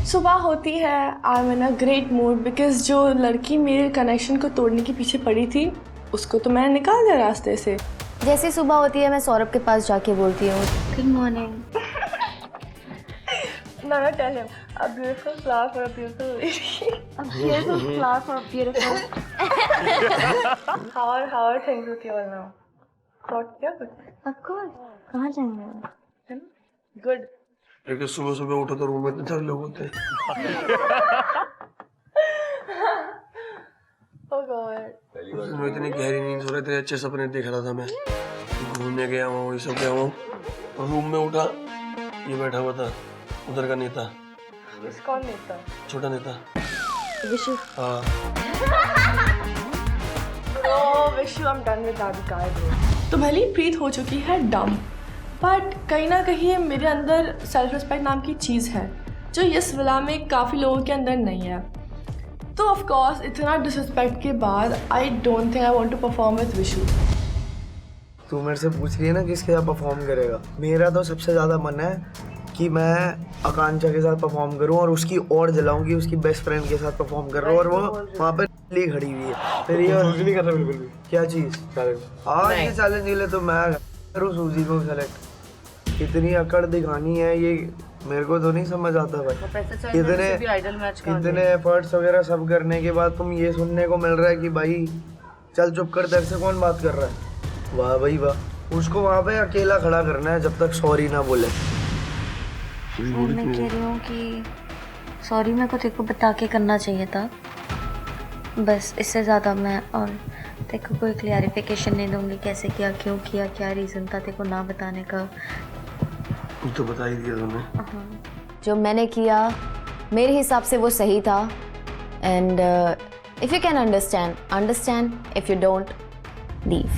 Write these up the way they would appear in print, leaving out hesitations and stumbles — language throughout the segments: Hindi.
सुबह होती है, I am in a great mood because जो लड़की मेरे कनेक्शन को तोड़ने के पीछे पड़ी थी उसको तो मैंने निकाल दिया रास्ते से। जैसे सुबह होती है मैं सौरभ के पास जाके बोलती हूँ good morning. No, tell him. A beautiful flower for a beautiful lady. A beautiful flower for a beautiful. How are things with you all now? Thought क्या कुछ? Of course. कहाँ जाएंगे? Good. लेकिन सुबह सुबह उठो तो रूम में इतने सारे लोग होते हैं। Oh God. मैं इतनी गहरी नींद सो रही थी, अच्छे सपने देख रहा था मैं। घूमने गया हूँ, ये सब गया हूँ। रूम में उठा, ये बैठा हुआ था, उधर का नेता। कौन नेता? छोटा नेता। विशु। हाँ। Oh, Vishu, I'm done with that guy, bro. तो भले ही प्रीत हो चुकी है डम, बट कहीं ना कहीं मेरे अंदर सेल्फ रिस्पेक्ट नाम की चीज़ है जो इस विला में काफ़ी लोगों के अंदर नहीं है। तो ऑफ कोर्स इतना डिसरिस्पेक्ट के बाद I don't think I want to perform with Vishu. तू मेरे से पूछ रही है ना किसके साथ परफॉर्म करेगा। मेरा तो सबसे ज़्यादा मन है कि मैं आकांक्षा के साथ परफॉर्म करूं और उसकी और जलाऊं कि उसकी बेस्ट फ्रेंड के साथ परफॉर्म कर रहा हूं और वो वहाँ पे खड़ी हुई है। फिर ये नहीं कर रहा बिल्कुल भी। क्या चीज़ हाँ ये चैलेंज ले तो मैं करूँ सूजी को सेलेक्ट। इतनी अकड़ दिखानी है ये मेरे को तो नहीं समझ आता भाई। इतने एफर्ट्स वगैरह सब करने के बाद तुम ये सुनने को मिल रहा है कि भाई चल चुप कर, तेरे से कौन बात कर रहा है। वाह भाई वाह, उसको वहाँ पे अकेला खड़ा करना है जब तक सॉरी ना बोले। मैं कह रही हूँ कि सॉरी मेरे को तेरे को बता के करना चाहिए था, बस इससे ज़्यादा मैं और तेरे को कोई क्लैरिफिकेशन नहीं दूंगी कैसे किया, क्यों किया, क्या रीज़न था तेरे को ना बताने का। तो बता ही दिया तुमने। जो मैंने किया मेरे हिसाब से वो सही था and if you can understand understand, if you don't leave.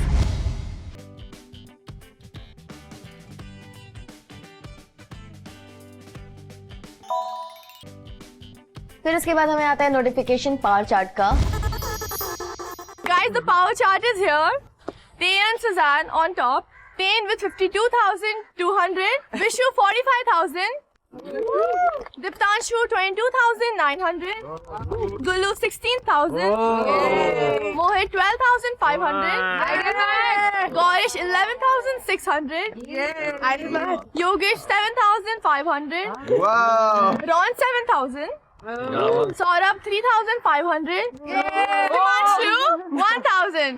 फिर उसके बाद हमें आता है नोटिफिकेशन पावर चार्ट का। Guys, the power chart is here. Tayn and Suzanne on top. Tayn with 52,200. Vishu 45,000. Diptanshu 22,900. Gulu 16,000. Mohit 12,500. Gaurish 11,600. Yogesh 7,500. वाह Ron 7,000. Saurabh 3,500. Himanshu 1,000.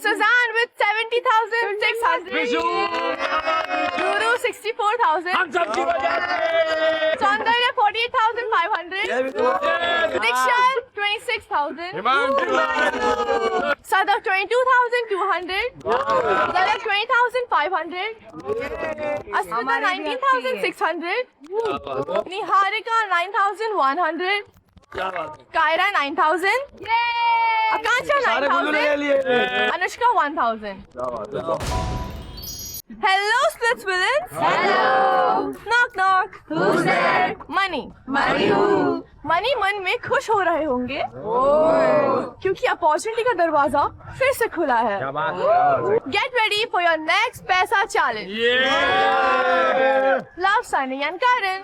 Suzanne with 70,600. Guru 64,000. Saundarya 48,500. Dikshal 26,000. Sadaf 22,200. Zalak 20,500. Asmita 19,600. Niharika 9,100. Kaira 9,000. Akansha 9,000. Anushka 1,000. Hello, Splits villains. Hello. Knock knock. Who's there? Money. Money who? Money मन में खुश हो रहे होंगे क्योंकि अपॉर्चुनिटी का दरवाजा फिर से खुला है। Get ready for your next पैसा challenge. Love, Sunny and Karan.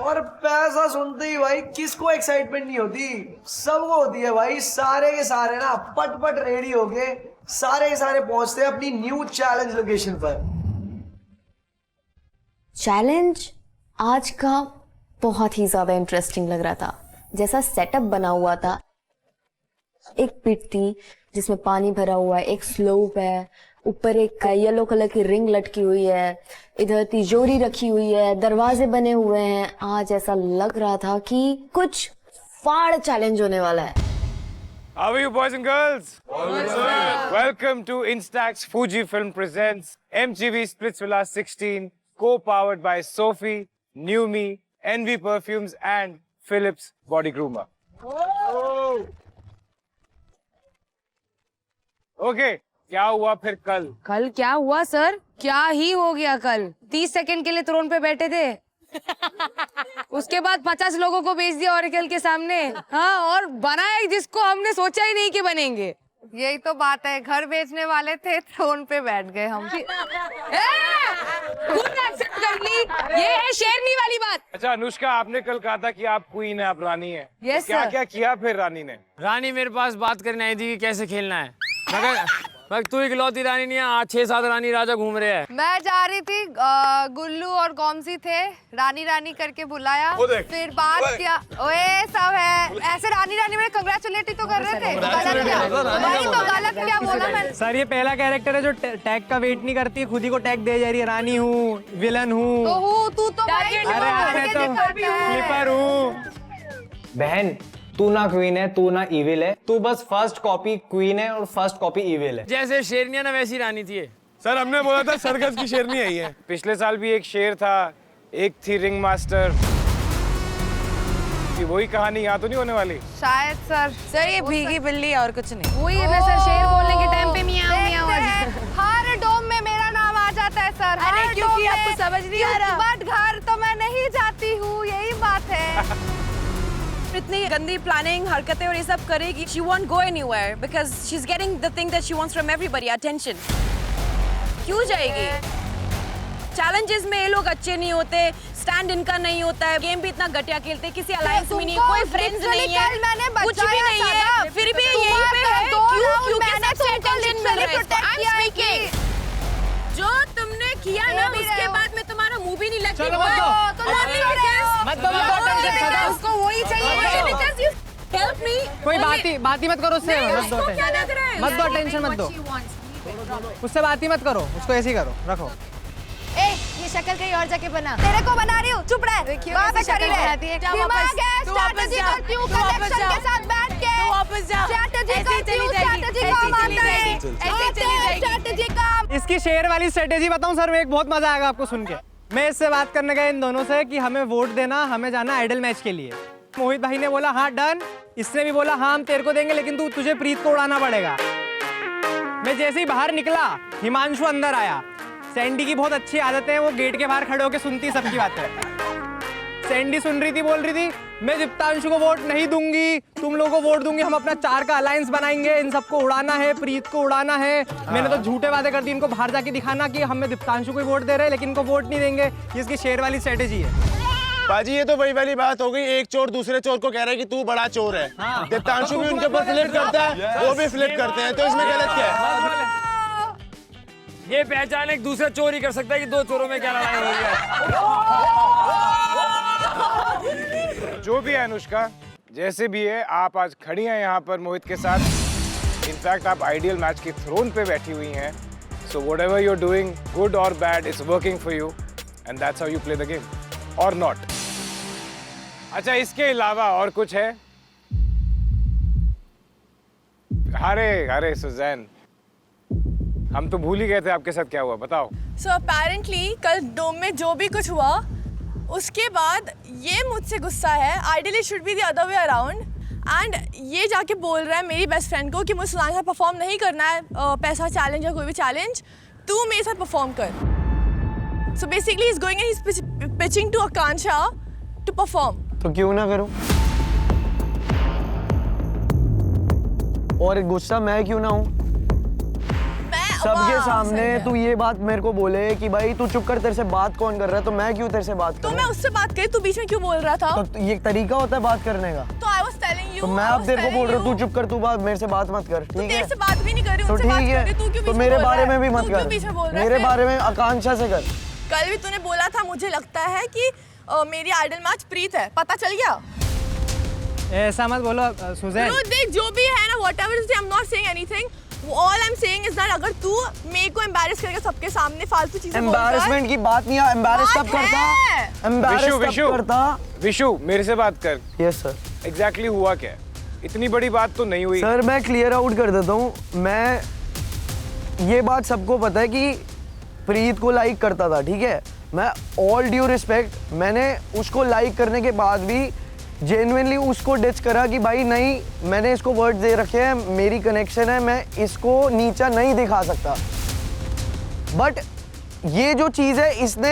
और पैसा सुनते ही भाई किसको एक्साइटमेंट नहीं होती, सबको होती है भाई। सारे के सारे ना पट पट रेडी होके सारे के सारे पहुंचते हैं अपनी न्यू चैलेंज लोकेशन पर। चैलेंज आज का बहुत ही ज्यादा इंटरेस्टिंग लग रहा था। जैसा सेटअप बना हुआ था, एक पिट थी जिसमें पानी भरा हुआ है, एक स्लोप है, ऊपर एक येलो कलर की रिंग लटकी हुई है, इधर तिजोरी रखी हुई है, दरवाजे बने हुए हैं। आज ऐसा लग रहा था कि कुछ फाड़ चैलेंज होने वाला है। How are you, boys and girls? Welcome to Instax Fujifilm presents MTV Splitsvilla 16, co-powered by Sophie, Numi, NV Perfumes and Philips Body Groomer. Okay, क्या हुआ फिर कल? कल क्या हुआ सर? क्या ही हो गया कल? 30 सेकंड के लिए थ्रोन पे बैठे थे। उसके बाद 50 लोगों को भेज दिया ऑरेकल के सामने। हाँ, और बनाए जिसको हमने सोचा ही नहीं कि बनेंगे। यही तो बात है, घर बेचने वाले थे, थ्रोन पे बैठ गए हम। खुद एक्सेप्ट कर ली। ये है शेरनी वाली बात। अच्छा अनुष्का, आपने कल कहा था कि आप क्वीन है, आप रानी है। Yes, क्या sir. क्या किया फिर रानी ने? रानी मेरे पास बात करने आई थी कि कैसे खेलना है। मगर तू इकलौती रानी नहीं है, आज 6-7 रानी राजा घूम रहे हैं। मैं जा रही थी, गुल्लू और गौमसी थे, रानी रानी करके बुलाया, फिर बात किया, ओए सब है ऐसे रानी रानी में कंग्रेचुलेट तो कर रहे थे। गलत क्या? वही तो गलत क्या बोला मैंने? सर ये पहला कैरेक्टर है जो टैग का वेट नहीं करती, खुद ही को टैग दे जा रही है। रानी हूँ, विलन हूँ, तो हूँ तू तो भाई अरे तो स्लीपर हूँ। बहन तू ना क्वीन है, तू ना इविल है, तू बस फर्स्ट कॉपी क्वीन है और फर्स्ट कॉपी इविल है। जैसे शेरनिया ना वैसी रानी थी ये। सर हमने बोला था सर्कस की शेरनी आई है। पिछले साल भी एक शेर था, एक थी रिंग मास्टर। वही कहानी यहाँ तो नहीं होने वाली शायद सर ये भीगी बिल्ली और कुछ नहीं। वही है ना सर, शेर बोलने के टाइम पे मियाओ मियाओ आ जाता है। हर डोम में मेरा नाम आ जाता है सर। अरे हर क्योंकि डोम आपको में। समझ नहीं आ रहा। बट घर तो मैं नहीं जाती हूँ, यही बात है। इतनी गंदी प्लानिंग हरकतें और ये सब करेगी, she won't go anywhere because she's getting the thing that she wants from everybody, attention. क्यों जाएगी? चैलेंजेस में ये लोग अच्छे नहीं होते, स्टैंड इनका नहीं होता है, गेम भी इतना घटिया खेलते, किसी अलायंस में नहीं, कोई फ्रेंड्स नहीं है, कुछ भी नहीं है, फिर भी यहीं पे है। क्यों सबसे अटेंशन मिल रहा है? I'm speaking. जो तुमने किया ना उसके बाद में तुम्हारा मुंह भी नहीं लगता। उसको वही चाहिए। Help me. कोई बात ही मत करो उससे। क्या लग रहा है? मत दो टेंशन मत दो, उससे बात ही मत करो, उसको ऐसे ही करो, रखो। ये शक्ल कहीं और जाके बना। तेरे को बना रही हूँ, चुप रह। वहाँ पे खड़ी रह। दिमाग है, तू वापस स्ट्रैटेजी जा। करती हूँ, तू वापस कनेक्शन जा। के साथ बैठ के। तू वापस जा। स्ट्रैटेजी ऐसे ही करती चली हूँ, जाएगी। स्ट्रैटेजी ऐसे ही काम चली आता है। जाएगी। ऐसे ही चली जाएगी। स्ट्रैटेजी काम। इसकी शेर वाली स्ट्रेटेजी बताऊं सर, में एक बहुत मजा आएगा आपको सुन के। मैं इससे बात करने गया इन दोनों से कि हमें वोट देना, हमें जाना आइडल मैच के लिए। मोहित भाई ने बोला हाँ डन, इसने भी बोला हाँ हम तेरे को देंगे, लेकिन तुझे प्रीत को उड़ाना पड़ेगा। मैं जैसे ही बाहर निकला, हिमांशु अंदर आया। सैंडी की बहुत अच्छी आदत है, वो गेट के बाहर खड़े होकर सुनती सबकी बातें। सैंडी सुन रही थी, बोल रही थी मैं दीप्तांशु को वोट नहीं दूंगी, तुम लोगों को वोट दूंगी, हम अपना 4 का अलायंस बनाएंगे, इन सबको उड़ाना है, प्रीत को उड़ाना है। मैंने तो झूठे वादे कर दी इनको बाहर जाके दिखाना कि हमें दीप्तांशु को ही वोट दे रहे हैं, लेकिन इनको वोट नहीं देंगे। ये इसकी शेर वाली स्ट्रेटेजी है। बाजी ये तो वही वाली बात हो गई, एक चोर दूसरे चोर को कह रहा है कि तू बड़ा चोर है। दीप्तांशु भी उनके ऊपर फ्लिप करता है, वो भी फ्लिप करते हैं, तो इसमें गलत क्या है? ये पहचान एक दूसरा चोर ही कर सकता है कि 2 चोरों में क्या लड़ाई हो रही है। जो भी है अनुष्का, जैसे भी है, आप आज खड़ी हैं यहाँ पर मोहित के साथ। इनफैक्ट आप आइडियल मैच के थ्रोन पे बैठी हुई हैं। So whatever you are doing, good और bad, it's working for you and that's how you play the game और नॉट। अच्छा, इसके अलावा और कुछ है? अरे सुजैन, हम तो भूल ही गए थे आपके साथ क्या हुआ, बताओ। सो अपेरेंटली कल डोम में जो भी कुछ हुआ, उसके बाद ये मुझसे गुस्सा है। Ideally should be the other way around. And ये जाके बोल रहा है मेरी बेस्ट फ्रेंड को कि मुझे सुनाने में परफॉर्म नहीं करना है, पैसा चैलेंज या कोई भी चैलेंज, तू मेरे साथ परफॉर्म कर। So basically is going and he is pitching to Akanksha to perform. तो क्यों ना करूं? और गुस्सा मैं क्यों ना हूं? सबके सामने तू ये बात मेरे को बोले कि भाई तू चुप कर, तेरे से बात कौन कर रहा है, तो मैं क्यों तेरे से बात तो करूं? मैं उससे बात करी, तू बीच में क्यों बोल रहा था? तो ये तरीका होता है बात करने का। तो आई वाज टेलिंग यू। तो मैं अब तेरे को बोल रहा हूँ तू चुप कर, तू बात मेरे से बात मत कर, ठीक है? तेरे से बात भी नहीं कर रही, तो उनसे बात ठीक कर रही, तू है, क्यों तो बीच मेरे बोल बारे रहा है? में भी मत तू क्यों बीच में बोल कर, रहा है मेरे फिर? बारे में आकांक्षा से कर। कल भी तूने बोला था, मुझे लगता है कि मेरी आइडल मैच प्रीत है, पता चल गया? ऐसा मत बोलो सुजैन। तो देख, जो भी है ना, whatever it is, I am not saying anything. All I am saying is that अगर तू मेरे को एम्बैरेस करके सबके सामने फालतू चीजें बोलता है, एम्बैरेसमेंट की बात नहीं है, एम्बैरेस कब करता? एम्बैरेस कब करता? विशु मेरे से बात कर। Yes sir. एग्जैक्टली हुआ क्या? इतनी बड़ी बात तो नहीं हुई। सर मैं क्लियर आउट कर देता हूँ, मैं ये बात सबको पता है कि प्रीत को लाइक करता था, ठीक है? मैं ऑल ड्यू रिस्पेक्ट, मैंने उसको लाइक करने के बाद भी जेन्युइनली उसको डिच करा कि भाई नहीं, मैंने इसको वर्ड दे रखे हैं, मेरी कनेक्शन है, मैं इसको नीचा नहीं दिखा सकता। बट ये जो चीज़ है, इसने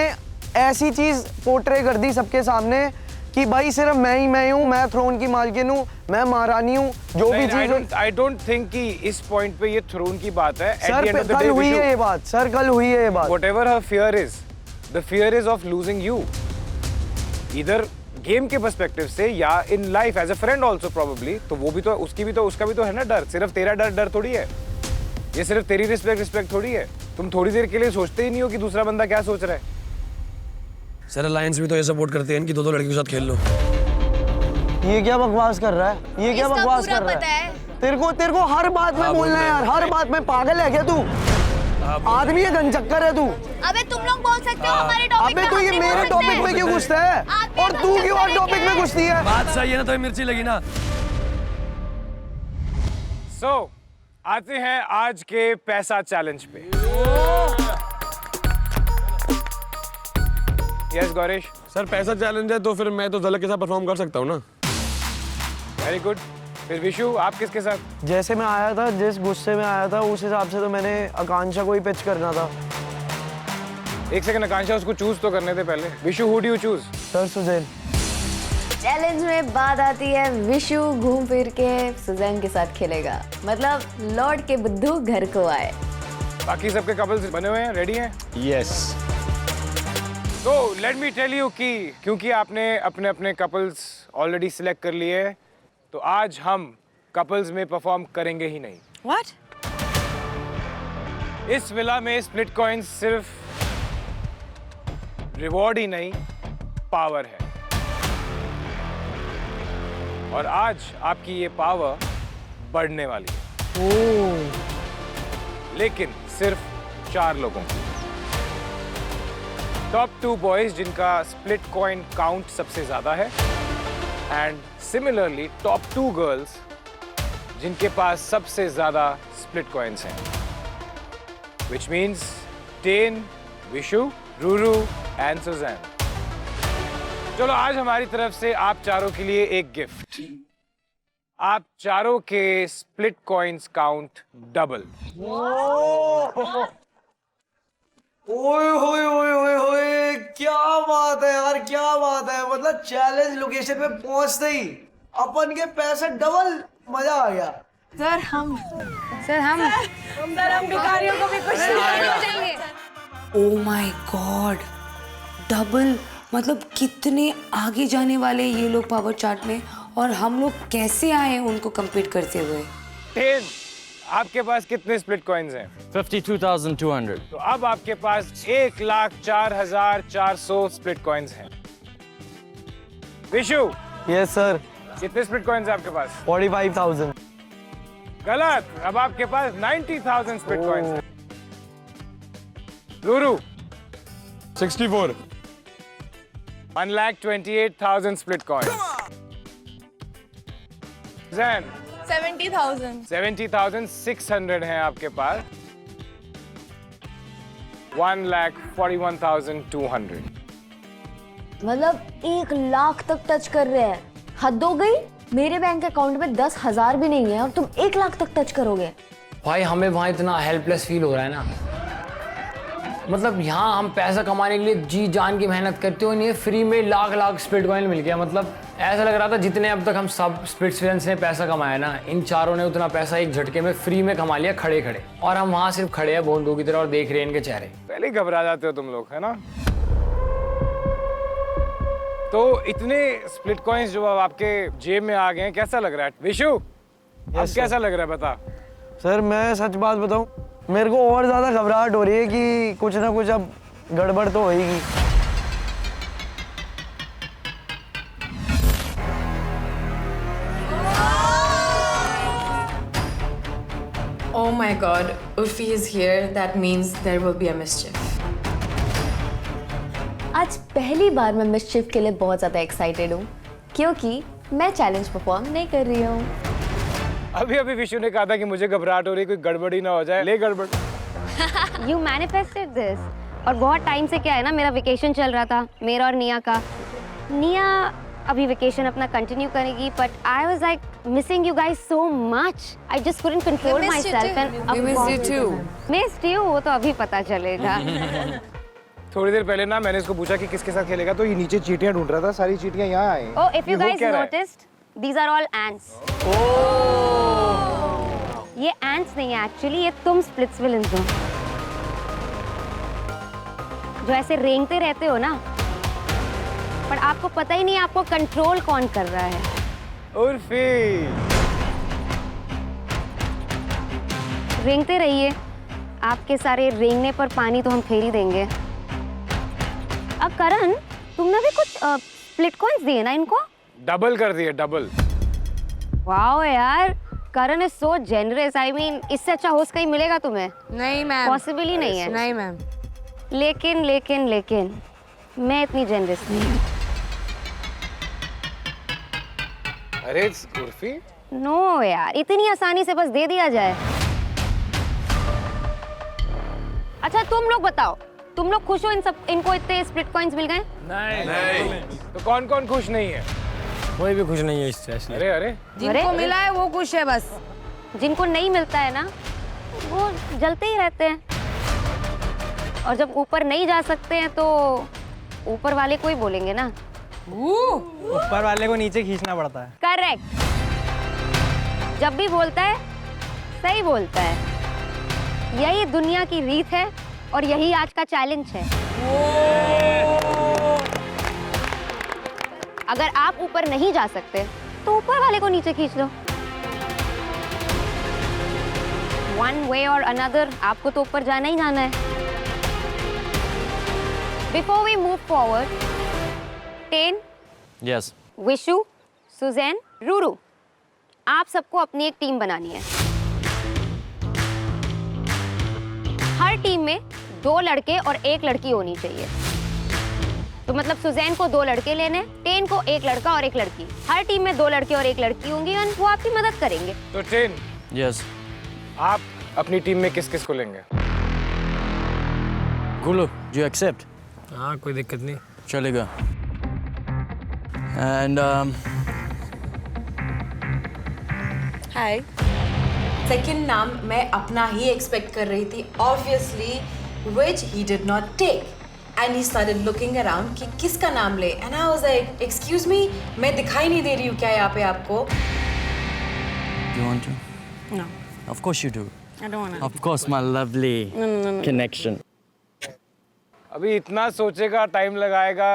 ऐसी चीज़ पोर्ट्रे कर दी सबके सामने कि भाई सिर्फ मैं ही हूँ, मैं थ्रोन की मालकिन हूँ, मैं महारानी हूँ, जो भी चीज़। आई डोंट थिंक कि इस पॉइंट पे ये थ्रोन की बात है। सर कल हुई है ये बात, सर कल हुई है ये बात। Whatever her fear is, the fear is of losing you. इधर गेम के पर्सपेक्टिव से या in life as a friend also probably, तो वो भी तो उसका भी तो है ना डर। सिर्फ तेरा डर थोड़ी है, ये सिर्फ तेरी रिस्पेक्ट थोड़ी है। तुम थोड़ी देर के लिए सोचते ही नहीं हो कि दूसरा बंदा क्या सोच रहा है। सर अलायंस भी तो ये सपोर्ट करते हैं कि दो लड़कियों के साथ खेल लो। ये क्या बकवास कर रहा है, ये क्या बकवास कर रहा है? तेरे को हर बात में बोलना है यार, हर बात में। पागल है क्या तू? आदमी है, गनचक्कर है तू। अबे तुम लोग बोल सकते हो हमारे टॉपिक अबे तू ये मेरे टॉपिक में क्यों घुसता है और तू क्यों और टॉपिक में घुसती है? बात सही है ना, तो मिर्ची लगी ना। सो आते हैं आज के पैसा चैलेंज पे। यस गौरीश। सर पैसा चैलेंज है तो फिर मैं तो झलक के साथ परफॉर्म कर सकता हूँ ना। Very good. फिर विशु आप किसके साथ? जैसे मैं आया था, जिस गुस्से में आया था, उस हिसाब से तो मैंने आकांक्षा को ही पिच करना था। एक सेकंड आकांक्षा, उसको चूज तो करने दे पहले। Vishu who do you choose? Sir Suzanne. Challenge में बात आती है विशु घूम फिर के सुजैन के साथ खेलेगा, मतलब लौट के बुद्धू घर को आए। बाकी सबके कपल्स बने हुए हैं, रेडी हैं? यस। तो लेट मी टेल यू कि क्योंकि आपने अपने अपने कपल्स ऑलरेडी सिलेक्ट कर लिए, तो आज हम कपल्स में परफॉर्म करेंगे ही नहीं। What? इस विला में स्प्लिट कॉइंस सिर्फ रिवॉर्ड ही नहीं, पावर है। और आज आपकी ये पावर बढ़ने वाली है। लेकिन सिर्फ 4 लोगों की। टॉप 2 बॉयज जिनका स्प्लिट कॉइन काउंट सबसे ज्यादा है, एंड सिमिलरली टॉप 2 गर्ल्स जिनके पास सबसे ज्यादा स्प्लिट कॉइन्स हैं, which means Dane, Vishu, Ruru and Suzanne. चलो आज हमारी तरफ से आप चारों के लिए एक गिफ्ट। आप चारों के स्प्लिट कॉइन्स काउंट डबल। ओए होए होए होए होए, क्या बात है यार, क्या बात है। मतलब चैलेंज लोकेशन पे पहुंचते ही अपन के पैसे डबल, मजा आ गया। सर हम भिखारियों को भी कुछ जाएंगे। ओह माय गॉड, डबल मतलब कितने आगे जाने वाले ये लोग पावर चार्ट में, और हम लोग कैसे आए उनको कंपीट करते हुए। Dane, आपके पास कितने स्प्लिट कॉइन्स हैं? 52,200। तो अब आपके पास 1,04,400 स्प्लिट कॉइन्स हैं। Vishu, yes sir. कितने स्प्लिट कॉइन्स हैं आपके पास? 45,000। गलत, अब आपके पास 90,000 स्प्लिट कॉइन्स हैं। रूरू, 64। 1,28,000 split coins. जैन, 70,000। 70,600 हैं आपके पास। 1,41,200। मतलब 1 लाख तक टच कर रहे हैं। हद हो गई, मेरे बैंक अकाउंट में 10,000 भी नहीं है और तुम 1 लाख तक टच करोगे। भाई हमें वहाँ इतना हेल्पलेस फील हो रहा है ना। मतलब यहाँ हम पैसा कमाने के लिए जी जान की मेहनत करते हो, नहीं फ्री में लाख स्प्लिट कॉइन मिल गया। मतलब ऐसा लग रहा था जितने अब तक हम सब स्प्लिट फ्रेंड्स ने पैसा कमाया ना, इन चारों ने उतना पैसा एक झटके में फ्री में कमा लिया खड़े खड़े, और हम वहाँ सिर्फ खड़े हैं बोंदू की तरह और देख रहे हैं इनके चेहरे। पहले ही घबरा जाते हो तुम लोग, है ना? तो इतने स्प्लिट कॉइन्स जो अब आपके जेब में आ गए हैं, कैसा लग रहा है विशु? अब कैसा लग रहा है बता। सर मैं सच बात बताऊं, मेरे को और ज्यादा घबराहट हो रही है कि कुछ ना कुछ अब गड़बड़ तो होएगी। Oh my God, Urfi is here. That means there will be a mischief. आज पहली बार मैं मिसचिफ के लिए बहुत ज्यादा एक्साइटेड हूँ, क्योंकि मैं चैलेंज परफॉर्म नहीं कर रही हूँ। अभी अभी विशु ने कहा था कि मुझे घबराहट हो रही, कोई गड़बड़ी ना हो जाए। ले गड़बड़। You manifested this. और बहुत टाइम से क्या है ना, मेरा वेकेशन चल रहा था, मेरा और निया का। निया अभी वेकेशन अपना कंटिन्यू करेगी, but I was like missing you guys so much. I just couldn't control my self and missed you. वो तो अभी पता चलेगा। थोड़ी देर पहले ना मैंने इसको पूछा कि किसके साथ खेलेगा, तो ये नीचे चींटियां ढूंढ रहा था, सारी चींटियां यहाँ आई। Oh, if you guys noticed, these are all ants. ये ants नहीं है एक्चुअली, ये तुम स्प्लिट्सविलियंस हो जो ऐसे रेंगते रहते हो ना, पर आपको पता ही नहीं आपको कंट्रोल कौन कर रहा है। उर्फी रेंगते रहिए, आपके सारे रेंगने पर पानी तो हम फेर ही देंगे। अब करण, तुमने भी कुछ स्प्लिट कॉइन्स दिए ना इनको? डबल कर दिए, डबल। वाओ यार, Karan is so generous. I mean, इससे अच्छा होस्ट कहीं मिलेगा तुम्हें? नहीं मैम, पॉसिबल ही नहीं है। नहीं मैम। लेकिन मैं इतनी जेनरस नहीं हूँ। अरे उर्फी, नो यार, इतनी आसानी से बस दे दिया जाए। अच्छा तुम लोग बताओ, तुम लोग खुश हो इनको इतने स्प्लिट कॉइन्स मिल गए? नहीं। तो कौन कौन खुश नहीं है? कोई भी खुश नहीं है इससे। अरे जिनको मिला है वो खुश है बस। जिनको नहीं मिलता है ना, वो जलते ही रहते हैं। और जब ऊपर नहीं जा सकते हैं तो ऊपर वाले को ही बोलेंगे ना। ऊपर वाले को नीचे खींचना पड़ता है। करेक्ट। जब भी बोलता है सही बोलता है। यही दुनिया की रीत है और यही आज का चैलेंज है। अगर आप ऊपर नहीं जा सकते तो ऊपर वाले को नीचे खींच लो। वन वे और अनदर आपको तो ऊपर जाना ही जाना है। Before we move forward, Ten, yes, Vishu, Suzanne, Ruru, आप सबको अपनी एक टीम बनानी है। हर टीम में 2 लड़के और 1 लड़की होनी चाहिए। तो मतलब सुजैन को 2 लड़के लेने, टेन को 1 लड़का और 1 लड़की। हर टीम में 2 लड़के और 1 लड़की होंगी और वो आपकी मदद करेंगे। तो टेन, यस, आप अपनी टीम में किस किस को लेंगे? गुल्लू, यू एक्सेप्ट? हाँ, कोई दिक्कत नहीं। चलेगा। And hi. सेकंड नाम मैं अपना ही एक्सपेक्ट कर रही थी, obviously, which he did not take. And he started looking around कि किसका नाम ले। And I was like, excuse me, मैं दिखाई नहीं दे रही हूँ क्या यहाँ पे आपको? you want to? No. Of course you do. I don't wanna. Of course, my lovely connection. अभी इतना सोचेगा, टाइम लगाएगा,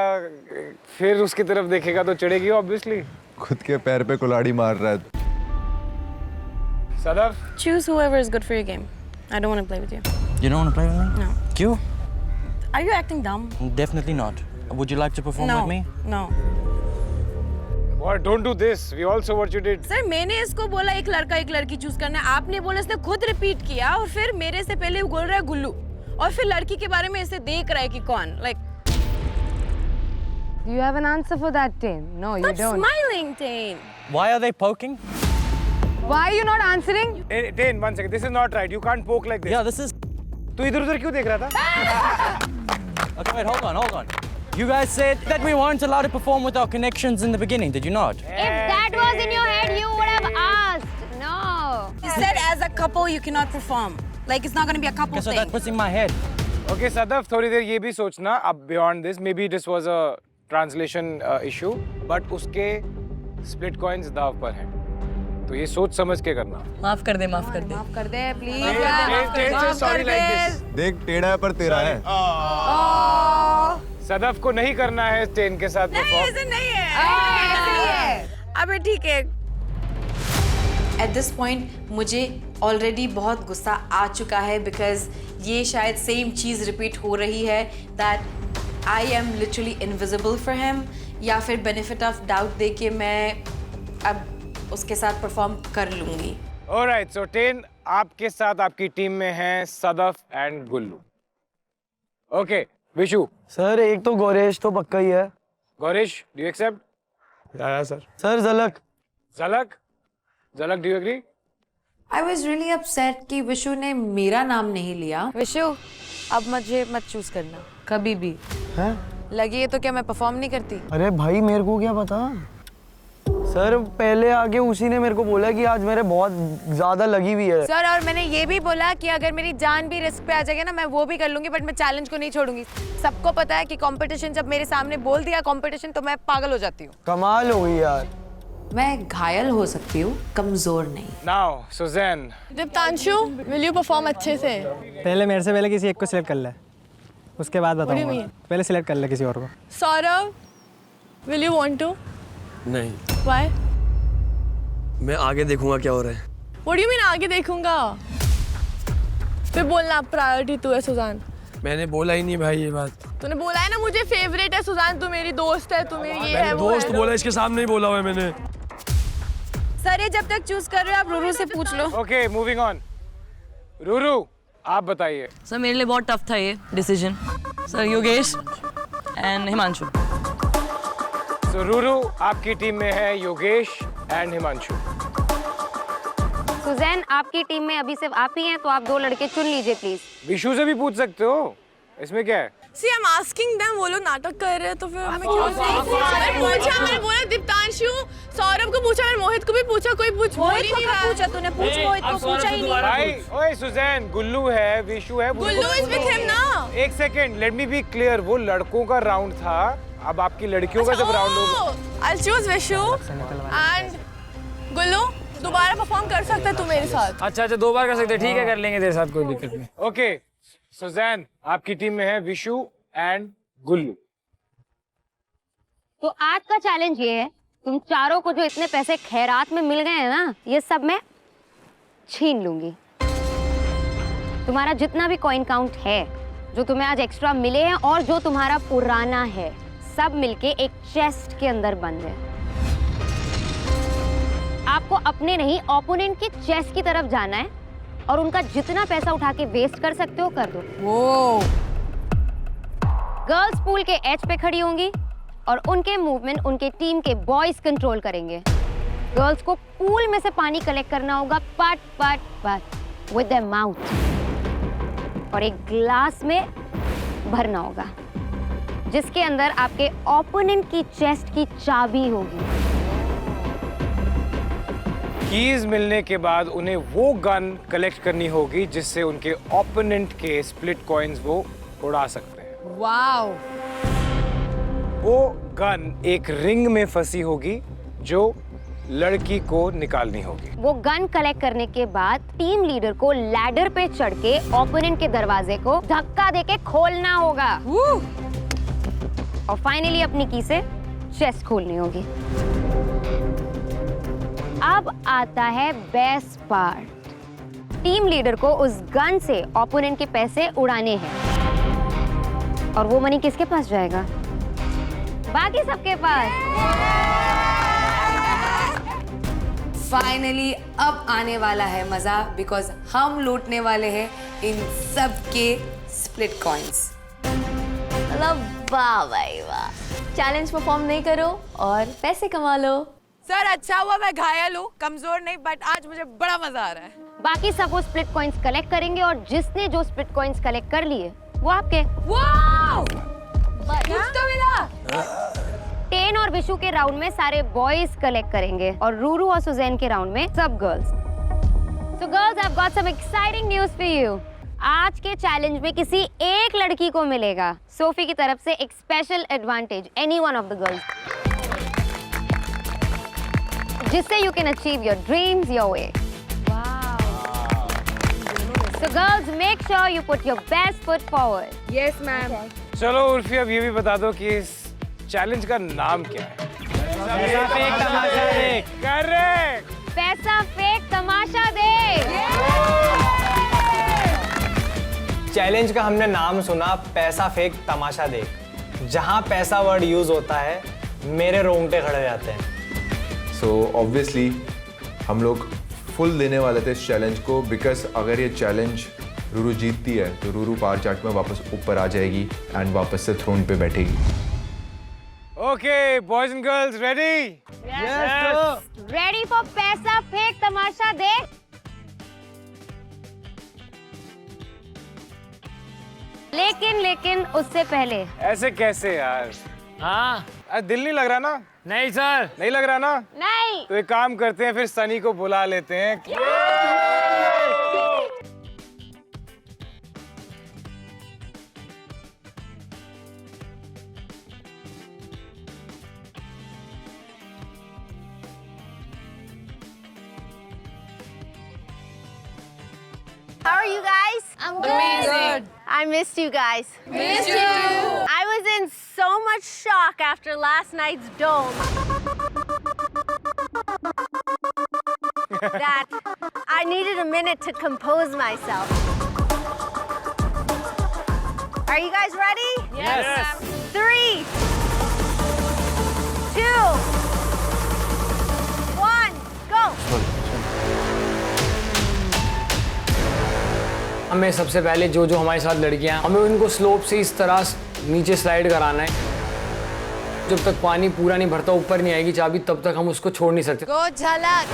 फिर उसकी तरफ देखेगा तो चिढ़ेगी ऑब्वियसली। खुद के पैर पे कुल्हाड़ी मार रहा है। Sadaf, Choose whoever is good for your game. I don't want to play with you. You don't want to play with me? No. क्यों? Are you acting dumb? Definitely not. Would you like to perform No. with me? No. Boy, don't do this. We all saw what you did. Sir मैंने इसको बोला एक लड़का एक लड़की चूज करना है, आपने बोला, इसने खुद रिपीट किया और फिर मेरे से पहले बोल रहा है गुल्लू और फिर लड़की के बारे में ऐसे देख रहा है कि कौन, like. You have an answer for that, Tain? No, you Stop don't. smiling, Tain. Why are they poking? Why are you not answering? Tain, 1 second. This is not right. You can't poke like this. Yeah, this is. तू इधर-उधर क्यों देख रहा था? Okay, wait, hold on. You guys said that we weren't allowed to perform with our connections in the beginning, did you not? If that was in your head, you would have asked. No. He said as a couple you cannot perform. Like it's not going to be a couple Okay, so thing. that puts in my head. Okay, Sadaf, थोड़ी देर ये भी सोचना अब beyond this, maybe this was a translation issue, but उसके split coins दाव पर हैं, तो ये सोच समझ के करना। माफ कर दे, माफ कर दे। माफ कर दे प्लीज। sorry like this. देख टेढ़ा है पर तेरा है। सदफ को नहीं करना है टेन के साथ नहीं, ऐसे नहीं है। अबे ठीक है। At this point मुझे ऑलरेडी बहुत गुस्सा आ चुका है बिकॉज ये शायद सेम चीज़ रिपीट हो रही है that I am literally invisible for him, या फिर बेनिफिट ऑफ डाउट दे के मैं अब उसके साथ परफॉर्म कर लूँगी। Alright, so टेन आपके साथ आपकी टीम में हैं Sadaf and Gullu. Okay, Vishu. Sir एक तो गौरेश तो पक्का ही है। Gauresh, do you accept? आया sir. Sir Jhalak. Jhalak, do you agree? I was really upset कि विशु ने मेरा नाम नहीं लिया। विशु, अब मुझे मत चूज करना कभी भी। हैं? लगी है तो क्या मैं परफॉर्म नहीं करती? अरे भाई मेरे को क्या पता। सर पहले आके उसी ने मेरे को बोला कि आज मेरे बहुत ज्यादा लगी हुई है। सर और मैंने ये भी बोला कि अगर मेरी जान भी रिस्क पे आ जाएगी ना मैं वो भी कर लूंगी, बट मैं चैलेंज को नहीं छोड़ूंगी। सबको पता है कि कंपटीशन जब मेरे सामने बोल दिया कंपटीशन तो मैं पागल हो जाती हूँ। कमाल हो गई यार। मैं घायल हो सकती हूँ, कमजोर नहीं। Now, Suzanne. Diptanshu, will you perform अच्छे से? पहले मेरे से पहले किसी एक को सिलेक्ट कर ले, उसके बाद बताऊंगा। पहले सिलेक्ट कर ले किसी और को। Saurabh, Will you want to? नहीं, Why? मैं आगे देखूंगा क्या हो रहा है। What do you mean आगे देखूंगा? फिर बोलना प्रायोरिटी तू है सुजान। मैंने बोला ही नहीं भाई ये बात। तूने बोला है ना मुझे फेवरेट है सुजान, तू मेरी दोस्त है, तू मेरी ये है वो दोस्त है। बोला, इसके सामने ही बोला हुआ है मैंने। सर ये जब तक चूज कर रहे हो आप रूरू से पूछ लो। Okay, moving on. रूरू, आप बताइए। सर मेरे लिए बहुत टफ था ये decision. Sir Yogesh and Himanshu. तो रूरू आपकी टीम में है योगेश एंड हिमांशु। सुजैन आपकी टीम में अभी सिर्फ आप ही हैं, तो आप 2 लड़के चुन लीजिए प्लीज। विशु से भी पूछ सकते हो, इसमें क्या है? See, I'm asking them, वो लोग नाटक कर रहे हैं तो फिर मैं क्यों मैंने बोला दीप्तांशु, सौरभ को पूछा, मैंने मोहित को भी पूछा, कोई पूछ मोहित को कब पूछा तूने? पूछ मोहित को, पूछा ही नहीं। भाई, ओए सुजैन, गुल्लू है, विशु है। गुल्लू is with him ना। एक second, let me be clear, वो लड़कों का राउंड था, अब आपकी लड़कियों का जब राउंड होगा। I'll choose विशु and गुल्लू, दोबारा परफॉर्म कर सकता है तू मेरे साथ। अच्छा 2 बार कर सकते हैं, ठीक है कर लेंगे तेरे साथ, कोई दिक्कत नहीं। ओके, सुजैन आपकी टीम में है विशु एंड गुल्लू। तो आज का चैलेंज ये है, तुम चारों को जो इतने पैसे खैरात में मिल गए हैं ना, ये सब मैं छीन लूंगी। तुम्हारा जितना भी कॉइन काउंट है, जो तुम्हें आज एक्स्ट्रा मिले हैं और जो तुम्हारा पुराना है, सब मिलके एक चेस्ट के अंदर बंद है। आपको अपने नहीं, ओपोनेंट के चेस्ट की तरफ जाना है और उनका जितना पैसा उठा के वेस्ट कर सकते हो कर दो। वो गर्ल्स पूल के एज पे खड़ी होंगी और उनके मूवमेंट उनके टीम के बॉयज कंट्रोल करेंगे। गर्ल्स को पूल में से पानी कलेक्ट करना होगा पट पट पट विद देयर माउथ और एक ग्लास में भरना होगा, जिसके अंदर आपके ओपोनेंट की चेस्ट की चाबी होगी। कीज मिलने के बाद उन्हें वो गन कलेक्ट करनी होगी जिससे उनके ओपोनेंट के स्प्लिट कॉइन्स वो उड़ा सकते हैं। वाओ। वो गन एक रिंग में फंसी होगी जो लड़की को निकालनी होगी। वो गन कलेक्ट करने के बाद टीम लीडर को लैडर पे चढ़ के ओपोनेंट के दरवाजे को धक्का देके खोलना होगा और फाइनली अपनी की से चेस्ट खोलनी होगी। अब आता है बेस्ट पार्ट। टीम लीडर को उस गन से ओपोनेंट के पैसे उड़ाने हैं और वो मनी किसके पास जाएगा? बाकी सबके पास। फाइनली अब आने वाला है मजा, बिकॉज हम लूटने वाले हैं इन सब के स्प्लिट कॉइन्स। वाह भाई वाह, चैलेंज परफॉर्म नहीं करो और पैसे कमा लो। सर अच्छा हुआ मैं घायल हूँ, कमजोर नहीं, बट आज मुझे बड़ा मजा आ रहा है। बाकी सब वो स्प्लिट कॉइंस कलेक्ट करेंगे और जिसने जो स्प्लिट कॉइंस कलेक्ट कर लिए वो आपके। वाओ! कुछ तो मिला। टेन और विशु के राउंड में सारे बॉयज कलेक्ट करेंगे और रूरू और सुजैन के राउंड में सब girls. So girls, I have got some exciting news for you. आज के चैलेंज में किसी एक लड़की को मिलेगा सोफी की तरफ से एक special advantage, any one of the girls, जिससे you can achieve your dreams your way. So girls, make sure you put your best foot forward. Yes, ma'am. चलो उर्फी, अब ये भी बता दो कि इस चैलेंज का नाम क्या है? पैसा फेंक तमाशा देख। करेक्ट। पैसा फेंक तमाशा देख। चैलेंज का हमने नाम सुना, पैसा फेंक तमाशा देख। जहाँ पैसा वर्ड यूज होता है मेरे रोंगटे खड़े जाते हैं। सो ऑब्वियसली हम लोग फुल देने वाले थे इस चैलेंज को, बिकॉज अगर ये चैलेंज रूरू जीतती है तो रूरू पावर चार्ट में वापस ऊपर आ जाएगी एंड वापस से थ्रोन पे बैठेगी। Okay boys and girls, ready? Ready for पैसा फेंक तमाशा देख। लेकिन उससे पहले ऐसे कैसे यार? हाँ दिल नहीं लग रहा ना? नहीं सर। नहीं लग रहा ना? नहीं। तो एक काम करते हैं, फिर सनी को बुला लेते हैं। How are you guys? I'm Amazing. I missed you guys. Missed you. I was in so much shock after last night's dome that I needed a minute to compose myself. Are you guys ready? Yes. 3, 2, 1, go! हमें सबसे पहले जो जो हमारे साथ लड़कियां हमें उनको स्लोप से इस तरह नीचे स्लाइड कराना है। जब तक पानी पूरा नहीं भरता ऊपर नहीं आएगी चाबी तब तक हम उसको छोड़ नहीं सकते। गो झलक।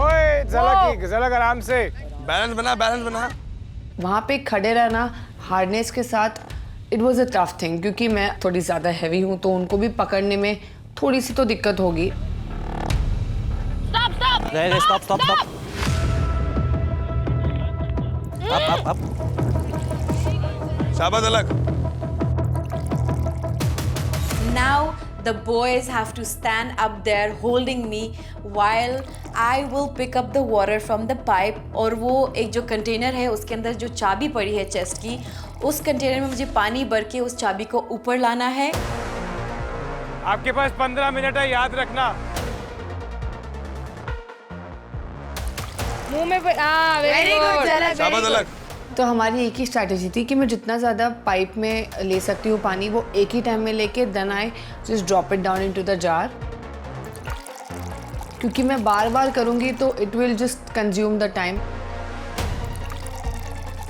ओए झलक आराम से। बैलेंस बना। वहाँ पे खड़े रहना हार्डनेस के साथ it was a tough thing, क्योंकि मैं थोड़ी ज़्यादा हैवी हूँ तो उनको भी पकड़ने में थोड़ी सी तो दिक्कत होगी। Stop up. शाबाश झलक। Now the boys have to stand up there holding me while I will pick up the water from the pipe। और वो एक जो कंटेनर है उसके अंदर जो चाबी पड़ी है चेस्ट की, उस कंटेनर में मुझे पानी भर के उस चाबी को ऊपर लाना है। आपके पास 15 मिनट है, याद रखना। मुंह में वेरी गुड शाबाश झलक। तो हमारी एक ही स्ट्रैटेजी थी कि मैं जितना ज़्यादा पाइप में ले सकती हूँ पानी वो एक ही टाइम में लेके then I just drop it down into the jar, क्योंकि मैं बार बार करूँगी तो it will just consume the time.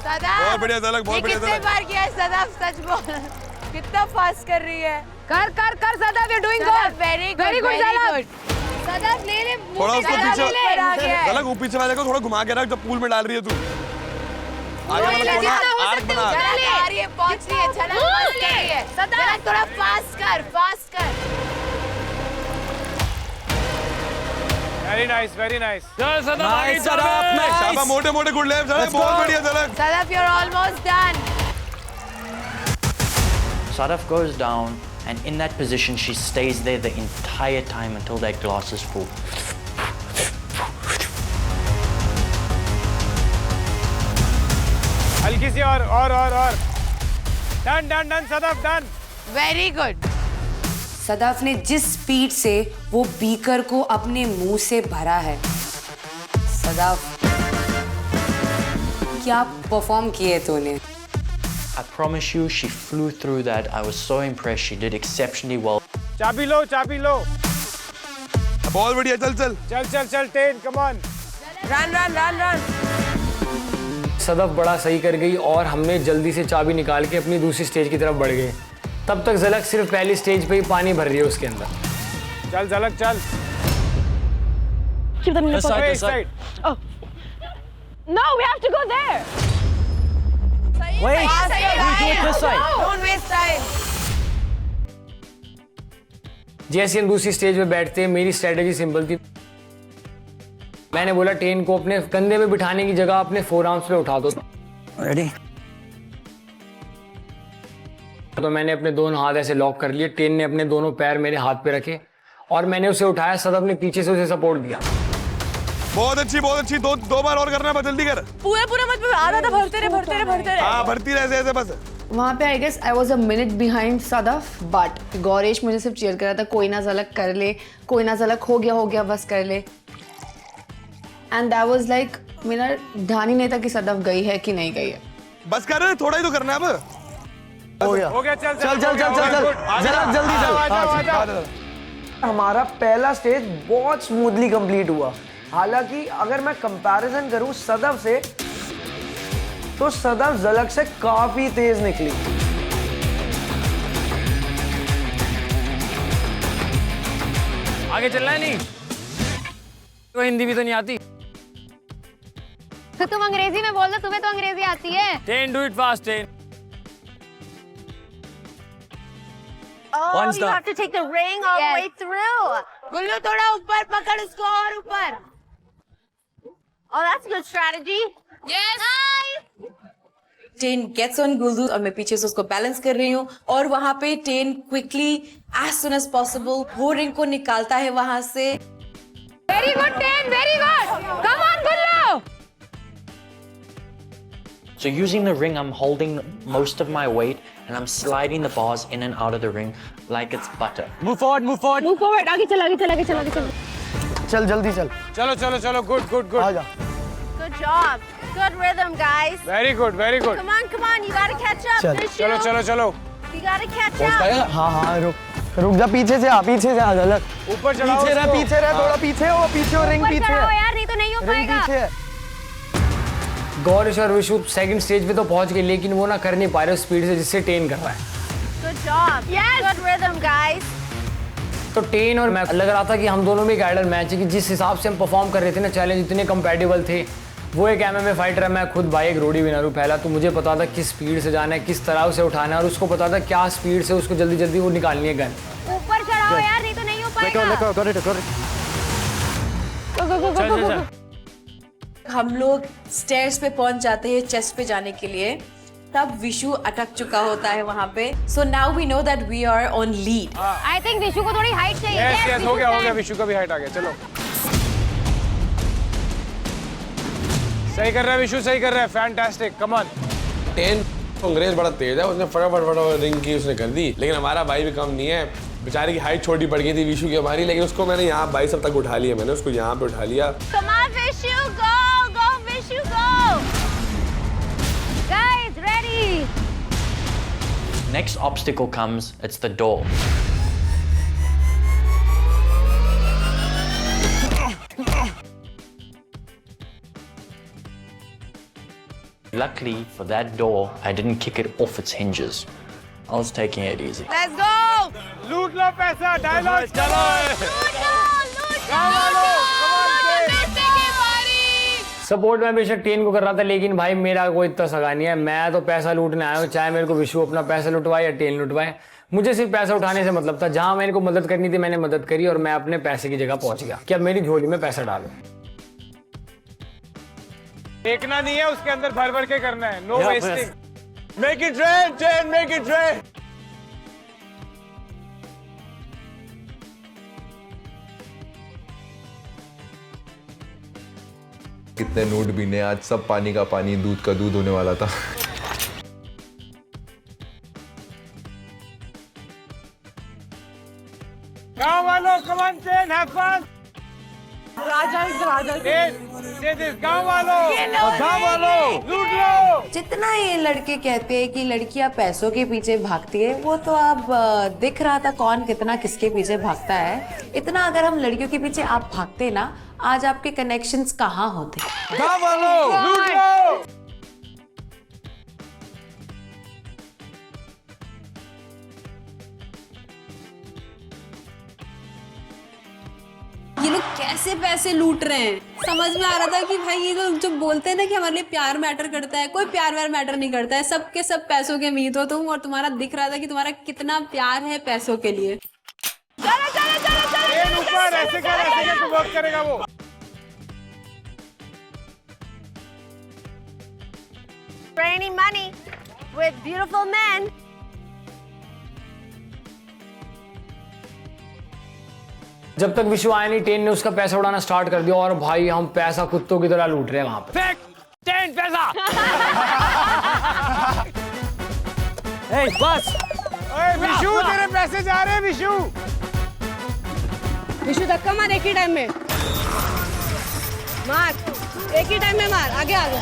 बहुत बढ़िया झलक, बहुत बढ़िया कितने झलक। बार किया है सदाफ, सच बोल। कितना फास्ट कर रही है। कर Sadaf, you are doing good. Very good Sadaf. Sadaf ले थोड़ा उसको पीछे आ गया है। झलक, वो पीछे वाले को थोड़ा घुमा के रख जब पूल में डाल रही है तू। आगे वाला थोड़ा आर्क बना। आ रही है, पहुंच रही है, झलक पहुंच रही है। सदाफ थोड़ा फास्ट कर। Very nice. शाबाश, मोटे गुड लेफ्ट झलक, बहुत बढ़िया झलक। Sadaf, you're almost done. Sadaf goes down, and in that position, she stays there the entire time until that glass is full. हल्की सी और done Sadaf done. Very good. Sadaf ने जिस स्पीड से वो बीकर को अपने मुंह से भरा है, सदाफ क्या परफॉर्म किए तूने। I promise you, she flew through that. I was so impressed. She did exceptionally well. चाबी लो। बहुत बढ़िया, चल। चल 10 कम ऑन। रन। सदफ बड़ा सही कर गई और हमने जल्दी से चाबी निकाल के अपनी दूसरी स्टेज की तरफ बढ़ गए। तब तक झलक सिर्फ पहली स्टेज पे ही पानी भर रही है उसके अंदर। चल झलक चल। Keep them in the This pocket. side. Oh. No, we have to go there. Wait, we do it this side. Don't waste time. जैसे हम दूसरी स्टेज पे बैठते हैं, मेरी स्ट्रेटेजी सिंपल थी। मैंने बोला टेन को अपने कंधे पे बिठाने की जगह अपने फोर आर्म्स पे उठा दो। रेडी? तो मैंने अपने दोनों हाथ ऐसे लॉक कर लिए, टेन ने अपने दोनों पैर मेरे हाथ पे रखे और मैंने उसे उठाया। सदफ ने पीछे से उसे सपोर्ट दिया। बहुत अच्छी। दो बार और करना है, बस जल्दी कर। पूरा मत आधा तो भरते रहे। हाँ, भरती रहे ऐसे बस। वहाँ पे I guess I was a minute behind Sadaf, but Gauresh मुझे सिर्फ चीयर कर रहा था, कोई ना झलक कर ले, कोई ना झलक, हो गया बस कर ले। एंड दैट वाज लाइक मेरा ध्यान ही नहीं था कि सदफ गई है कि नहीं गई है। बस कर रहे, थोड़ा ही तो करना है अब। हो गया चल जल्दी चल। हमारा पहला स्टेज बहुत स्मूथली कंप्लीट हुआ। हालांकि अगर मैं कंपैरिजन करूं सदफ से, तो सदफ झलक से काफी तेज निकली। आगे चलना है नहीं तो हिंदी भी तो नहीं आती। तो तुम अंग्रेजी में बोल दो, तुम्हें तो अंग्रेजी आती है। Ten do it fast ten. Oh, you have to take the ring all the way through. गुल्लू थोड़ा ऊपर पकड़ उसको, और ऊपर। Oh, that's a good strategy. Yes. Ten gates on Gullu और मैं पीछे से उसको बैलेंस कर रही हूँ और वहाँ पे Ten quickly as soon as possible वो रिंग को निकालता है वहाँ से। Very good Ten, very good, come on Gullu. So using the ring, I'm holding most of my weight and I'm sliding the bars in and out of the ring like it's butter. Move forward, move forward. Move forward. आगे चल, आगे चल, आगे चल, आगे चल. चल जल्दी चल. चलो चलो चलो, good good good. आजा. Good job. Good rhythm, guys. Very good, very good. Come on. You gotta catch up. चल. Vishu. चलो चलो चलो. You gotta catch up. हाँ रुक जा, पीछे से आ गलत. ऊपर चढ़ाओ. पीछे रह थोड़ा पीछे हो, पीछे हो, रिंग पीछे चढ़ाओ है. यार, नहीं तो नहीं हो रिंग पाएगा. पीछे है. गौरिश और विशु सेकंड स्टेज पे तो पहुंच गए, लेकिन वो ना कर नहीं पा रहे स्पीड से जिससे टेन कर रहा है. Good job. Yes. Good rhythm, guys. तो टेन और मैं लग रहा था कि हम दोनों में एक आइडल मैच है कि जिस हिसाब से हम परफॉर्म कर रहे थे ना, चैलेंज इतने कंपैटिबल थे. वो एक MMA फाइटर है, मैं खुद भाई एक रोडी विनर हूँ पहला, तो मुझे पता था किस स्पीड से जाना है, किस तरह उसे उठाना है, और उसको पता था क्या स्पीड से उसको जल्दी जल्दी वो निकालनी है गन. ऊपर चढ़ाओ यार, नहीं तो नहीं हो पाएगा. चल. हम लोग स्टेयर्स पे पहुंच जाते हैं चेस्ट पे जाने के लिए, तब विशु अटक चुका होता है वहां पे. So now we know that we are on lead. I think Vishu को थोड़ी हाइट चाहिए. Yes, हो गया, विशु का भी हाइट आ गया. चलो, सही कर रहा है विशु, सही कर रहा है. Fantastic, come on. 10 अंग्रेज बड़ा तेज है, उसने फटाफट रिंग की उसने कर दी. लेकिन हमारा भाई भी कम नहीं है, बेचारे की हाइट छोटी पड़ गई थी विशु की हमारी, लेकिन उसको मैंने यहाँ 22 तक उठा लिया. मैंने उसको यहाँ पे उठा लिया. Come on, Vishu. Go, Vishu, go. Guys, ready. Next obstacle comes, it's the door. Luckily for that door, I didn't kick it off its hinges. I was taking it easy. Let's go. लूट लो पैसा. डायलॉग चलो. सपोर्ट मैं बेशक टेन को कर रहा था, लेकिन भाई मेरा कोई इतना सगा नहीं है. मैं तो पैसा लूटने आया हूँ, चाहे मेरे को विशु अपना पैसा लुटवाए या टेन लुटवाए. मुझे सिर्फ पैसा उठाने से मतलब था. जहां मेरे को मदद करनी थी मैंने मदद करी, और मैं अपने पैसे की जगह पहुंच गया कि अब मेरी झोली में पैसा डालो. देखना नहीं है, उसके अंदर भर भर के करना है. No wasting. Make it rain, Jen, make it rain. कितने नोट बीने आज, सब पानी का पानी, दूध का दूध होने वाला था. गाँव वालों, come on, Jen, have fun. राजा. गाँव वालों, लूट लो. जितना ये लड़के कहते हैं कि लड़कियां पैसों के पीछे भागती है, वो तो अब दिख रहा था कौन कितना किसके पीछे भागता है. इतना अगर हम लड़कियों के पीछे आप भागते ना, आज आपके कनेक्शंस कहाँ होते. गाँव वालों, लूट लो. ये लोग कैसे पैसे लूट रहे हैं. समझ में आ रहा था कि भाई ये लोग जो बोलते हैं ना कि हमारे लिए प्यार मैटर करता है, कोई प्यार व्यार मैटर नहीं करता है. सबके सब पैसों के मीत हो तुम, और तुम्हारा दिख रहा था कि तुम्हारा कितना प्यार है पैसों के लिए. ऊपर ऐसे कर वर्क करेगा वो. Raining money with beautiful men. जब तक विशु आया नहीं, टेन ने उसका पैसा उड़ाना स्टार्ट कर दिया, और भाई हम पैसा कुत्तों की तरह लूट रहे हैं वहां पे. टेन पैसा. बस. विशु, तेरे पैसे जा रहे हैं विशु. विशु धक्का मार एक ही टाइम में. मार एक ही टाइम में मार. आगे आगे.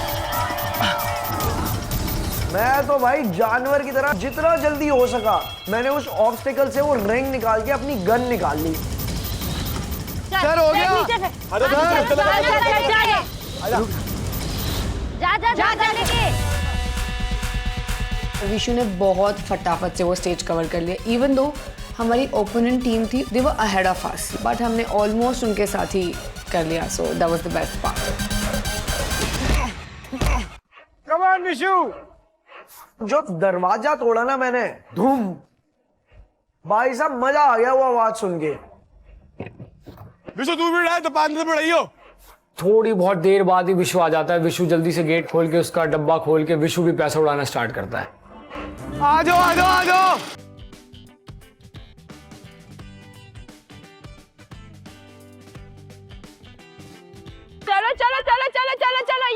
मैं तो भाई जानवर की तरह जितना जल्दी हो सका मैंने उस ऑब्स्टिकल से वो रिंग निकाल के अपनी गन निकाल ली. चल हो गया. जा लेके. विशु ने बहुत फटाफट से वो स्टेज कवर कर लिया. इवन दो हमारी ओपोनेंट टीम थी, दे वर अहेड ऑफ अस, बट हमने ऑलमोस्ट उनके साथ ही कर लिया. So that was the best part. Come on Vishu. जो दरवाजा तोड़ा ना मैंने, धूम, भाई साहब मजा आ गया वो आवाज सुन के. विशु तू भी रहा तो 5 मिनट बढ़ाइयो. थोड़ी बहुत देर बाद ही विशु आ जाता है. विशु जल्दी से गेट खोल के, उसका डब्बा खोल के विशु भी पैसा उड़ाना स्टार्ट करता है. आ जाओ आ जाओ आ जाओ. चलो चलो चलो चलो चलो चलो.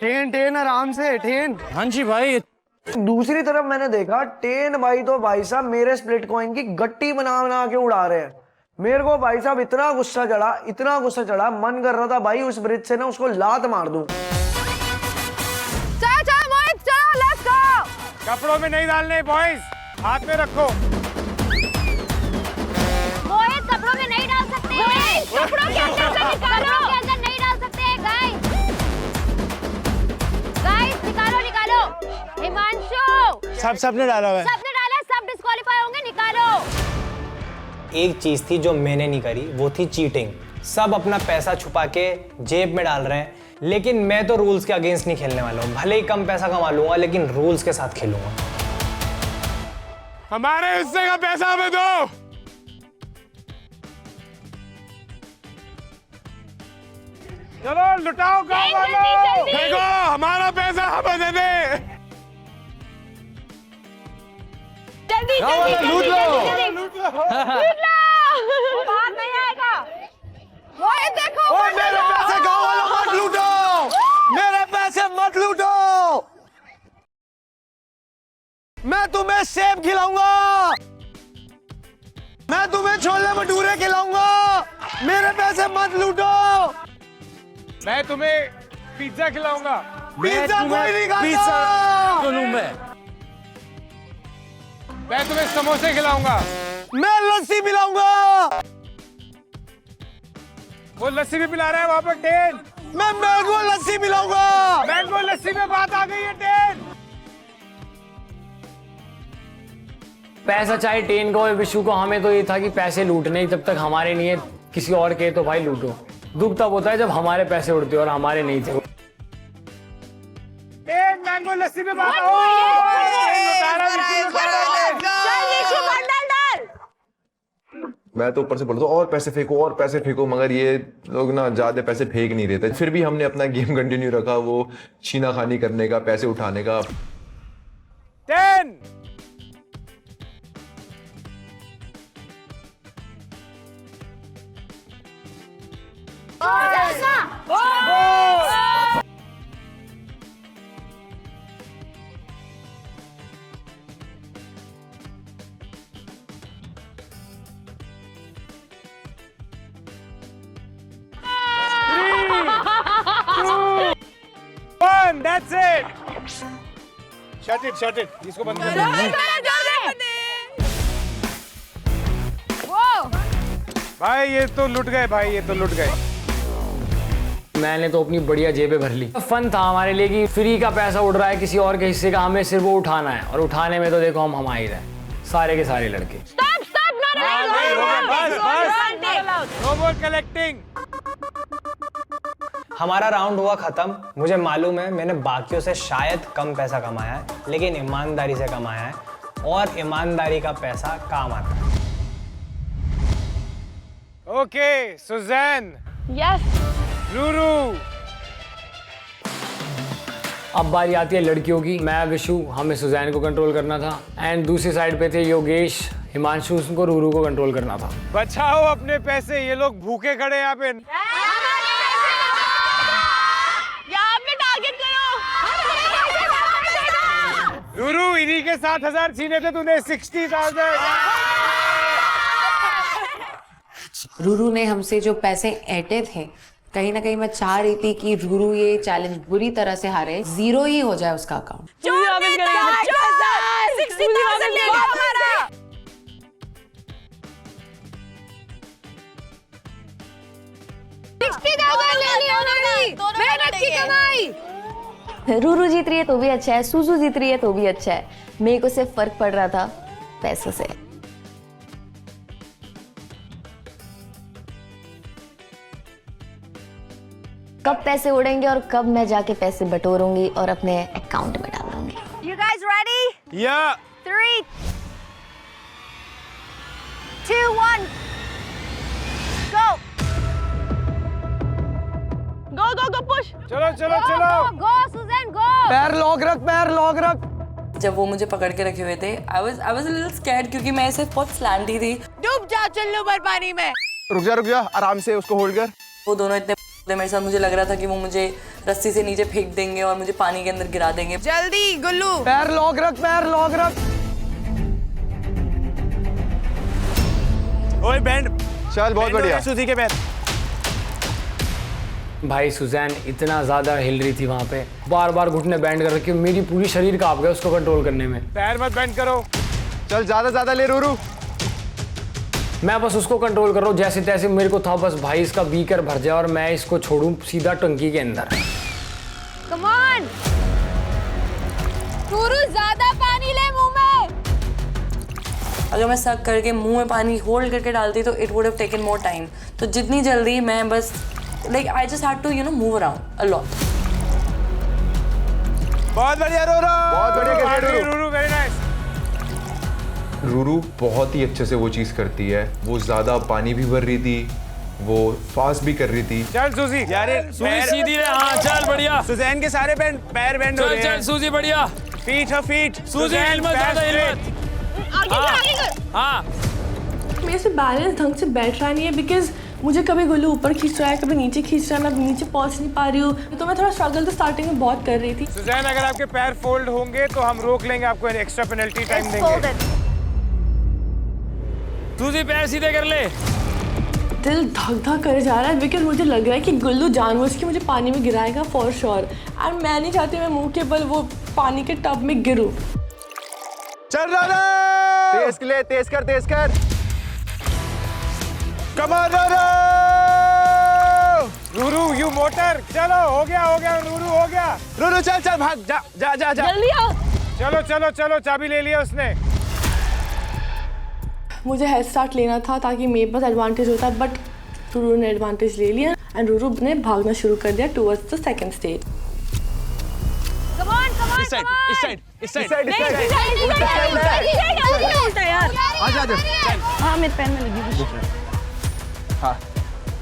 टेन टेन आराम से टेन। हाँ जी भाई। दूसरी तरफ मैंने देखा टेन भाई तो भाई साहब मेरे स्प्लिट कॉइन की गट्टी बना बना के उड़ा रहे हैं। मेरे को भाई साहब इतना गुस्सा चढ़ा, मन कर रहा था भाई उस ब्रिज से ना उसको लात मार दूं। चलो मोहित चलो, लेट्स गो। कपड़ों में नहीं डालने बॉयज, हाथ में रखो। मोहित कपड़ों में नहीं डाल सकते। कपड़ों के अंदर से निकालो। कपड़ों के अंदर नहीं डाल सकते गाइस। गाइस निकालो। हिमांशु सबने डाला हुआ है। सबने डाला, सब डिस्क्वालीफाई होंगे, निकालो। एक चीज थी जो मैंने नहीं करी, वो थी चीटिंग। सब अपना पैसा छुपा के जेब में डाल रहे हैं, लेकिन मैं तो रूल्स के अगेंस्ट नहीं खेलने वाला हूँ। भले ही कम पैसा कमा लूंगा, लेकिन रूल्स के साथ खेलूंगा। हमारे हिस्से का पैसा हमें दो। चलो लुटाओ गाँव वालों, देखो हमारा पैसा हमें दे दे। जल्दी लूट लो। बाहर नहीं आएगा। मोहित देखो, मेरे पैसे गाँव वालों मत लूटो, मेरे पैसे मत लूटो। मैं तुम्हें सेब खिलाऊंगा, मैं तुम्हें छोले भटूरे खिलाऊंगा, मेरे पैसे मत लूटो। मैं तुम्हें पिज्जा खिलाऊंगा। पिज्जा कोई नहीं खाता। मैं तुम्हें समोसे खिलाऊंगा। मैं लस्सी पिलाऊंगा। वो लस्सी भी पिला रहा है वहाँ पर टेन। मैं मैंगो लस्सी पिलाऊंगा। मैंगो लस्सी में बात आ गई है टेन। पैसा चाहे टेन को विशु को, हमें तो ये था कि पैसे लूटने ही, तब तक हमारे नहीं है, किसी और के तो भाई लूटो। दुख तब होता है जब हमारे पैसे उड़ते और हमारे नहीं थे। टेन मैंगो लस्सी में बात मैं तो ऊपर से बोलता हूँ और पैसे फेंको, मगर ये लोग ना ज्यादा पैसे फेंक नहीं रहे थे। फिर भी हमने अपना गेम कंटिन्यू रखा, वो छीना खानी करने का, पैसे उठाने का। 10 1, that's it. Shut it. इसको बंद कर दो। भाई ये तो लुट गए। मैंने तो अपनी बढ़िया जेबें भर ली। फन था हमारे लिए कि फ्री का पैसा उड़ रहा है किसी और के हिस्से का, हमें सिर्फ वो उठाना है, और उठाने में तो देखो हम आ ही रहे, सारे के सारे लड़के। No more collecting. हमारा राउंड हुआ खत्म। मुझे मालूम है मैंने बाकियों से शायद कम पैसा कमाया है, लेकिन ईमानदारी से कमाया है, और ईमानदारी का पैसा काम आता है। Okay Suzanne. यस। रूरू। अब बारी आती है लड़कियों की। मैं विशु, हमें सुजैन को कंट्रोल करना था, एंड दूसरी साइड पे थे योगेश, हिमांशु, उनको रूरू को कंट्रोल करना था। बचाओ अपने पैसे, ये लोग भूखे खड़े यहाँ पे। रूरू इन्हीं के 7,000 छीने थे तूने, 60,000। रूरू ने हमसे जो पैसे ऐंटे थे, कहीं ना कहीं मैं चाह रही थी कि रूरू ये चैलेंज बुरी तरह से हारे, 0 ही हो जाए उसका अकाउंट। रूरू जीत रही है तो भी अच्छा है, सुजू जीत रही है तो भी अच्छा है। मेरे को सिर्फ फर्क पड़ रहा था पैसों से। कब पैसे उड़ेंगे और कब मैं जाके पैसे बटोरूंगी और अपने अकाउंट में डाल दूंगी। You guys ready? Yeah. 3, 2, 1, go! Go, push! चलो Go, Susan, go! पैर लॉक रख। जब वो मुझे पकड़ के रखे हुए थे, I was a little scared क्योंकि मैं ऐसे बहुत स्लैंडी थी। डूब जा चल्लू भर पानी में। रुक जा आराम से उसको होल्ड कर। वो दोनों इतने तो मेरे साथ मुझे लग रहा था कि वो मुझे रस्सी से नीचे फेंक देंगे और मुझे पानी के अंदर गिरा देंगे। जल्दी गुल्लू, पैर लॉक रख, पैर लॉक रख। ओए बैंड, चल बहुत बढ़िया। सूजी के पैर। भाई सुजैन इतना ज्यादा हिल रही थी वहां पे, बार बार घुटने बैंड कर रखे, मेरी पूरी शरीर कांप गया उसको कंट्रोल करने में। पैर मत बैंड करो। चल ज्यादा ले रूरू। मैं बस उसको कंट्रोल कर रहा हूँ जैसे तैसे, मेरे को था बस भाई इसका बीकर भर जाए और मैं इसको छोड़ूं सीधा टंकी के अंदर। कम ऑन रूरू, ज्यादा पानी ले मुंह में। अगर मैं सक करके मुंह में पानी होल्ड करके डालती तो it would have taken more time. तो जितनी जल्दी मैं बस like I just had to you know move around a lot. बहुत बढ़िया रूरू, बहुत बढ़िया रूरू, वेरी नाइस। रूरू बहुत ही अच्छे से वो चीज करती है, वो ज्यादा पानी भी भर रही थी, वो फास्ट भी कर रही थी। चल सूजी, यार सूजी सीधी है। हाँ चल बढ़िया। सुजैन के सारे पैर बैंड हो रहे हैं। चल सूजी बढ़िया। फीट सूजी हिल मत, ज्यादा हिल मत। आगे कर। हाँ मेरे से बैलेंस ढंग से बैठ रहा नहीं है, बिकॉज मुझे कभी गुल्लू ऊपर खींच रहा है, कभी नीचे खींच रहा है, मैं नीचे पहुंच नहीं पा रही हूँ। तो मैं थोड़ा स्ट्रगल तो स्टार्टिंग में बहुत कर रही थी। सुजैन, अगर आपके पैर फोल्ड होंगे तो हम रोक लेंगे, आपको एक्स्ट्रा पेनल्टी टाइम देंगे। सूजी पैर सीधे कर ले। दिल धक धक कर जा रहा है, बिकॉज मुझे लग रहा है कि गुल्लू जानबूझ के मुझे पानी में गिराएगा फॉर श्योर, एंड मैं नहीं चाहती मैं मुंह के बल वो पानी के टब में गिरूं। चल रहा, तेज कर। Come on Ruru, you motor. चलो हो गया रूरू, हो गया। रूरू चल भाग, जा जल्दी आओ। चलो चाबी ले लिया उसने। मुझे हेड स्टार्ट लेना था ताकि मेरे पास एडवांटेज होता, बट रूरू ने एडवांटेज ले लिया एंड रूरू ने भागना शुरू कर दिया towards the second stage. Come on इस साइड यार। आजा। हाँ मेरे पैर में लगी। हाँ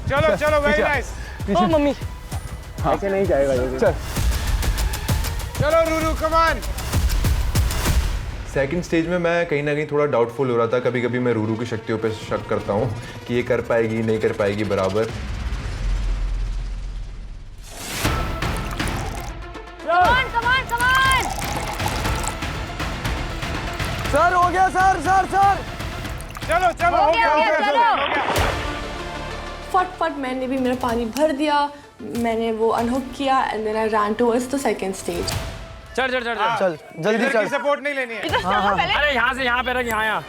चलो वेरी नाइस। ओ मम्मी ऐसे नहीं जाएगा ये। चल चलो Ruru, come on. Second stage में मैं कहीं ना कहीं थोड़ा डाउटफुल हो रहा था। कभी कभी मैं रूरू की शक्तियों पे शक करता हूँ कि ये कर पाएगी नहीं कर पाएगी बराबर। Come on. सर हो गया सर। चलो हो गया। फट मैंने भी मेरा पानी भर दिया, मैंने वो अनहुक किया and then I run towards the second stage. चल जल्दी चल। सपोर्ट नहीं लेनी है। अरे यहाँ से यहाँ पे रख, यहाँ।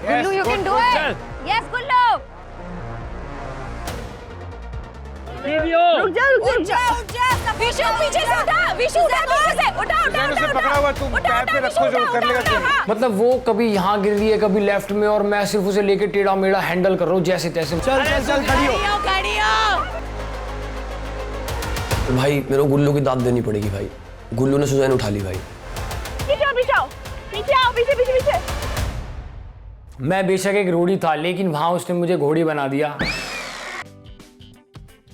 गुल्लू, you can do it. Yes, गुल्लू। रुक जा। विशु पीछे से उठा, विशु उठा पीछे से, उठा। पकड़ा हुआ, तुम पैर पे रखो जो कर लेगा। मतलब वो कभी यहाँ गिर रही है कभी लेफ्ट में, और मैं सिर्फ उसे लेके टेढ़ा मेढ़ा हैंडल कर रहा हूँ जैसे तैसे। चल खड़ी हो। भाई मेरे को गुल्लू की दाद देनी पड़ेगी भाई। गुल्लू ने सुजैन उठा ली भाई। पीछे। मैं बेशक एक रोड़ी था, लेकिन वहां उसने मुझे घोड़ी बना दिया।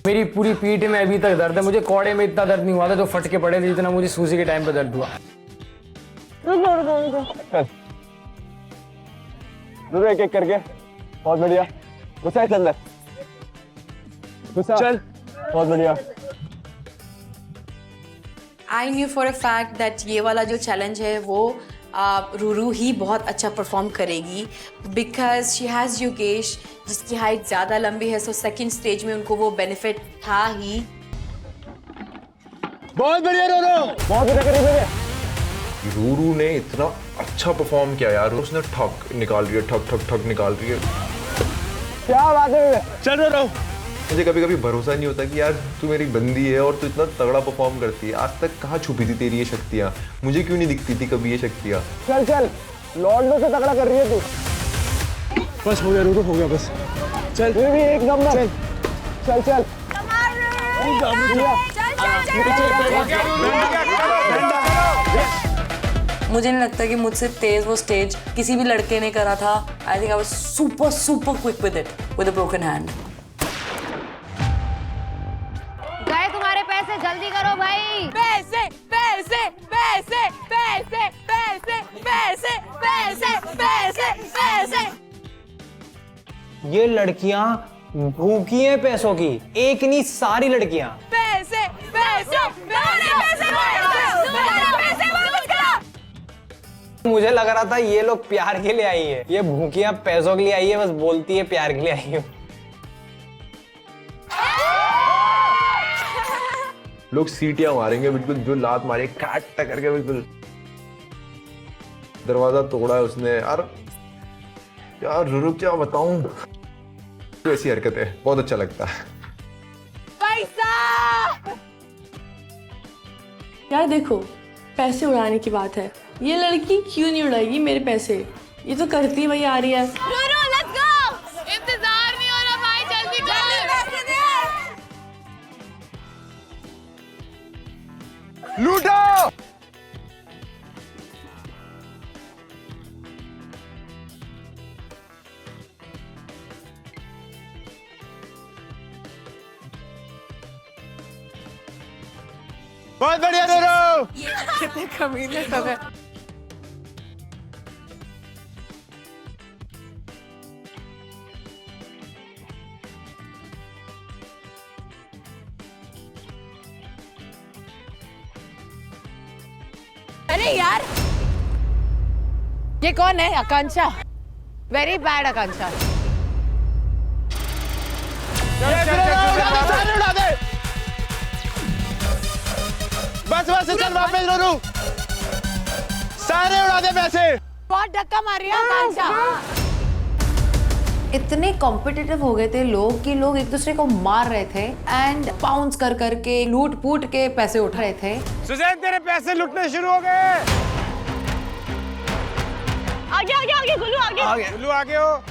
मेरी पूरी पीठ में अभी तक दर्द है। मुझे कौड़े में इतना दर्द नहीं हुआ था जो फट के पड़े थे जितना मुझे सूजी के टाइम पे दर्द हुआ। एक करके बहुत बढ़िया। घुसा अंदर, चल बहुत बढ़िया। I knew for a fact that ये वाला जो चैलेंज है वो रूरू ही बहुत अच्छा परफॉर्म करेगी, बिकॉज शी हैज़ योगेश जिसकी हाइट ज़्यादा लंबी है, सो सेकंड स्टेज में उनको वो बेनिफिट था ही। बहुत बढ़िया रूरू ने इतना अच्छा परफॉर्म किया यार। उसने ठक निकाल रही है, ठक निकाल रही है। क्या बात है। चल रहा मुझे कभी कभी भरोसा नहीं होता कि यार तू मेरी बंदी है और तू इतना तगड़ा परफॉर्म करती है। आज तक कहाँ छुपी थी तेरी ये शक्तियाँ? मुझे क्यों नहीं दिखती थी कभी ये शक्तियाँ? चल लॉर्डो से तगड़ा कर रही है तू। बस हो गया रूरू, हो गया बस। चल भी एक नंबर। चल मुझे नहीं लगता कि मुझसे तेज वो स्टेज किसी भी लड़के ने करा था। I think I was super quick with it with a broken hand. गए तुम्हारे पैसे, जल्दी करो भाई। पैसे। ये लड़कियां भूखी है पैसों की, एक नहीं सारी लड़कियां। पैसे पैसे पैसे मुझे लग रहा था ये लोग प्यार के लिए आई है, ये भूखियां पैसों के लिए आई है, बस बोलती है प्यार के लिए आई हूँ। लोग सीटियां मारेंगे बिल्कुल, जो लात मारे काट करके बिल्कुल। दरवाजा तोड़ा है उसने यार, यार रुरु क्या बताऊं, तो ऐसी हरकतें बहुत अच्छा लगता है। पैसा यार देखो, पैसे उड़ाने की बात है, ये लड़की क्यों नहीं उड़ाएगी मेरे पैसे, ये तो करती वही आ रही है। रूरू लेट्स गो, इंतजार नहीं हो रहा भाई, जल्दी पैसे दे। लूटो। बहुत बढ़िया रूरू। कितने कमीने सब है। अरे यार, ये कौन है? आकांक्षा, वेरी बैड आकांक्षा। उड़ा दे। बस बस चल वापस रूरू, सारे उड़ा दे पैसे। बहुत धक्का मार रही है आकांक्षा। इतने कॉम्पिटिटिव हो गए थे लोग कि लोग एक दूसरे को मार रहे थे एंड पाउंस कर करके लूट पूट के पैसे उठा रहे थे। सुजैन तेरे पैसे लुटने शुरू हो गए। आगे आगे आगे गुल्लू आगे। गुल्लू आगे हो।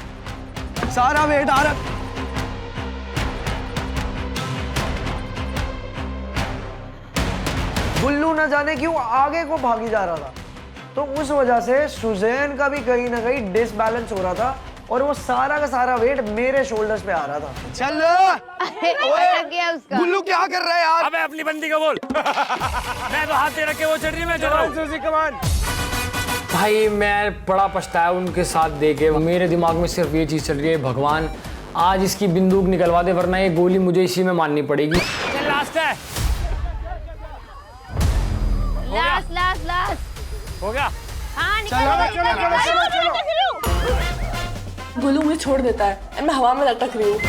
सारा वेट आ रहा। गुल्लू न जाने क्यों आगे को भागी जा रहा था, तो उस वजह से सुजैन का भी कहीं ना कहीं डिसबैलेंस हो रहा था और वो सारा का सारा वेट मेरे शोल्डर्स पे आ रहा था। चल उसका। गुल्लू क्या कर रहा है यार? अबे अपनी बंदी को बोल। मैं तो हाथ दे रख के वो चढ़ रही, मैं चल रहा हूं। भाई मैं बड़ा पछताया उनके साथ देके, मेरे दिमाग में सिर्फ ये चीज चल रही है, भगवान आज इसकी बंदूक निकलवा दे वरना ये गोली मुझे इसी में मारनी पड़ेगी। लास्ट है, लास्ट हो गया। हाँ गुल्लू मुझे छोड़ देता है और मैं हवा में लटक रही हूँ।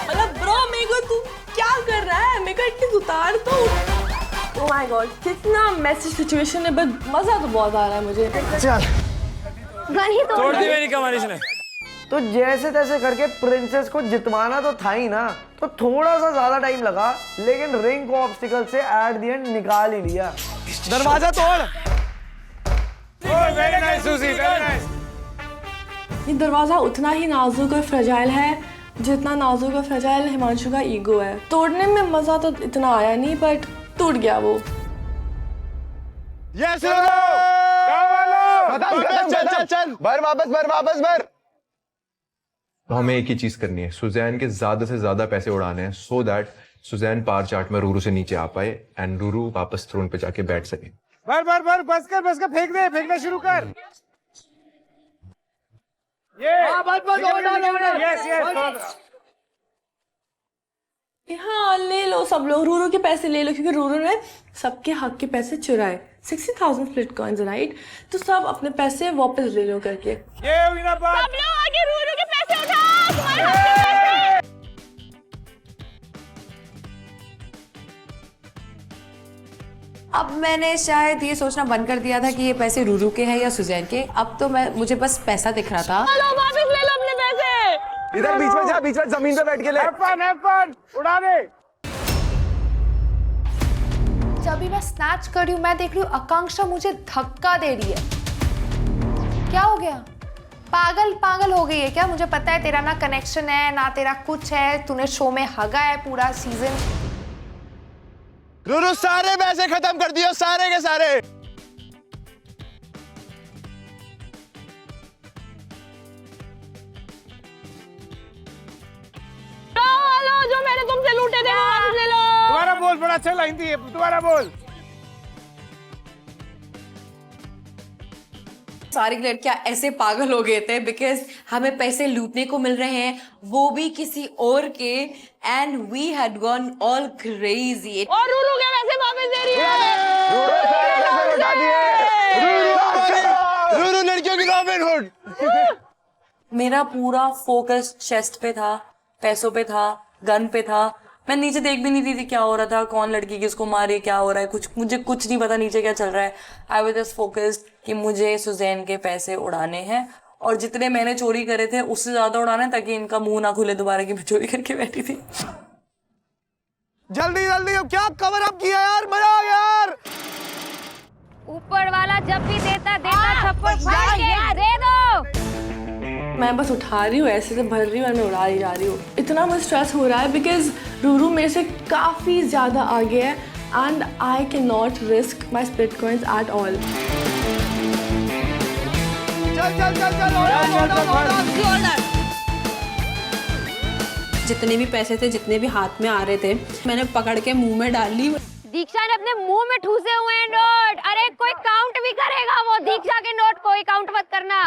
मतलब ब्रो मेरे को तू क्या कर रहा है, मेरे को एटलीस्ट उतार तो। ओह माय गॉड, कितना मैसी सिचुएशन है, बट मजा तो बहुत आ रहा है मुझे। चल तोड़ दी मेरी कमान इसने। तो जैसे तैसे करके प्रिंसेस को जितवाना तो था ही ना, तो थोड़ा सा ज्यादा टाइम लगा, लेकिन रिंग को ऑब्स्टिकल से एट द एंड निकाल ही लिया। दरवाजा तोड़। वेरी नाइस सूजी, वेरी नाइस। ये दरवाजा उतना ही नाजुक और फ्रेजाइल है जितना नाजुक और फ्रेजाइल हिमांशु का ईगो है। तोड़ने में मजा तो इतना आया नहीं, बट टूट गया वो। यस चल चल चल, भर वापस भर वापस भर। तो हमें एक ही चीज करनी है, सुजैन के ज्यादा से ज्यादा पैसे उड़ाने हैं, सो दैट सुजैन पार चार्ट में रूरू से नीचे आ पाए एंड रूरू वापस थ्रोन पे जाके बैठ सके। भर भर भर, बस कर फेंक दे, फेंकना शुरू कर। ये यस यस। हाँ ले लो सब लोग, रूरू के पैसे ले लो, क्योंकि रूरू ने सबके हक के पैसे चुराए। 60,000 स्प्लिट कॉइन्स, राइट? तो सब अपने पैसे वापस ले लो करके। ये हुई ना बात। सब लोग आगे रूरू के पैसे उठाओ, तुम्हारे हक के पैसे। अब मैंने शायद ये सोचना बंद कर दिया था कि ये पैसे रूरू के हैं या सुजैन के। अब तो मुझे बस पैसा दिख रहा था। चलो वापस ले लो अपने पैसे। इधर बीच में जा, बीच में जमीन पे बैठ के ले। have fun, उड़ा दे। जब भी मैं स्नैच कर रही हूँ, मैं देख रही हूँ आकांक्षा मुझे धक्का दे रही है। क्या हो गया? पागल पागल हो गई है क्या? मुझे पता है तेरा ना कनेक्शन है ना तेरा कुछ है, तूने शो में हगा है पूरा सीजन। रूरू सारे पैसे खत्म कर दियो, सारे के सारे। जो मैंने तुमसे लूटे थे वो वापस ले लो। दोबारा बोल, बड़ा अच्छा लाइन थी, दोबारा बोल। सारी लड़कियां ऐसे पागल हो गए थे बिकॉज हमें पैसे लूटने को मिल रहे हैं, वो भी किसी और के, and we had gone all crazy. और रूरू के पैसे वापस दे रही है। रूरू लड़कियों की रॉबिन हुड। मेरा पूरा फोकस चेस्ट पे था, पैसों पे था, गन पे था। मैं नीचे देख भी नहीं रही थी क्या हो रहा था, कौन लड़की किसको मारे, क्या हो रहा है, मुझे कुछ नहीं पता नीचे क्या चल रहा है। आई वाज जस्ट फोकस्ड कि मुझे सुजैन के पैसे उड़ाने हैं, और जितने मैंने चोरी करे थे उससे ज्यादा उड़ाने, ताकि इनका मुंह ना खुले दोबारा कि मैं चोरी करके बैठी थी। जल्दी जल्दी अब क्या कवर अप किया यार, मजा आ गया यार। ऊपर वाला जब भी देता थप्पड़ फाड़ के दे दो। मैं बस उठा रही हूँ, ऐसे से भर रही हूँ और मैं उड़ा ही जा रही हूँ। इतना मुझे स्ट्रेस हो रहा है बिकॉज रूरू मेरे से काफ़ी ज़्यादा आगे है and I can not risk my split coins at all. जितने भी पैसे थे, जितने भी हाथ में आ रहे थे, मैंने पकड़ के मुंह में डाल ली। दीक्षा ने अपने मुंह में ठूसे हुए हैं नोट। अरे कोई काउंट भी करेगा वो दीक्षा के नोट, कोई काउंट मत करना।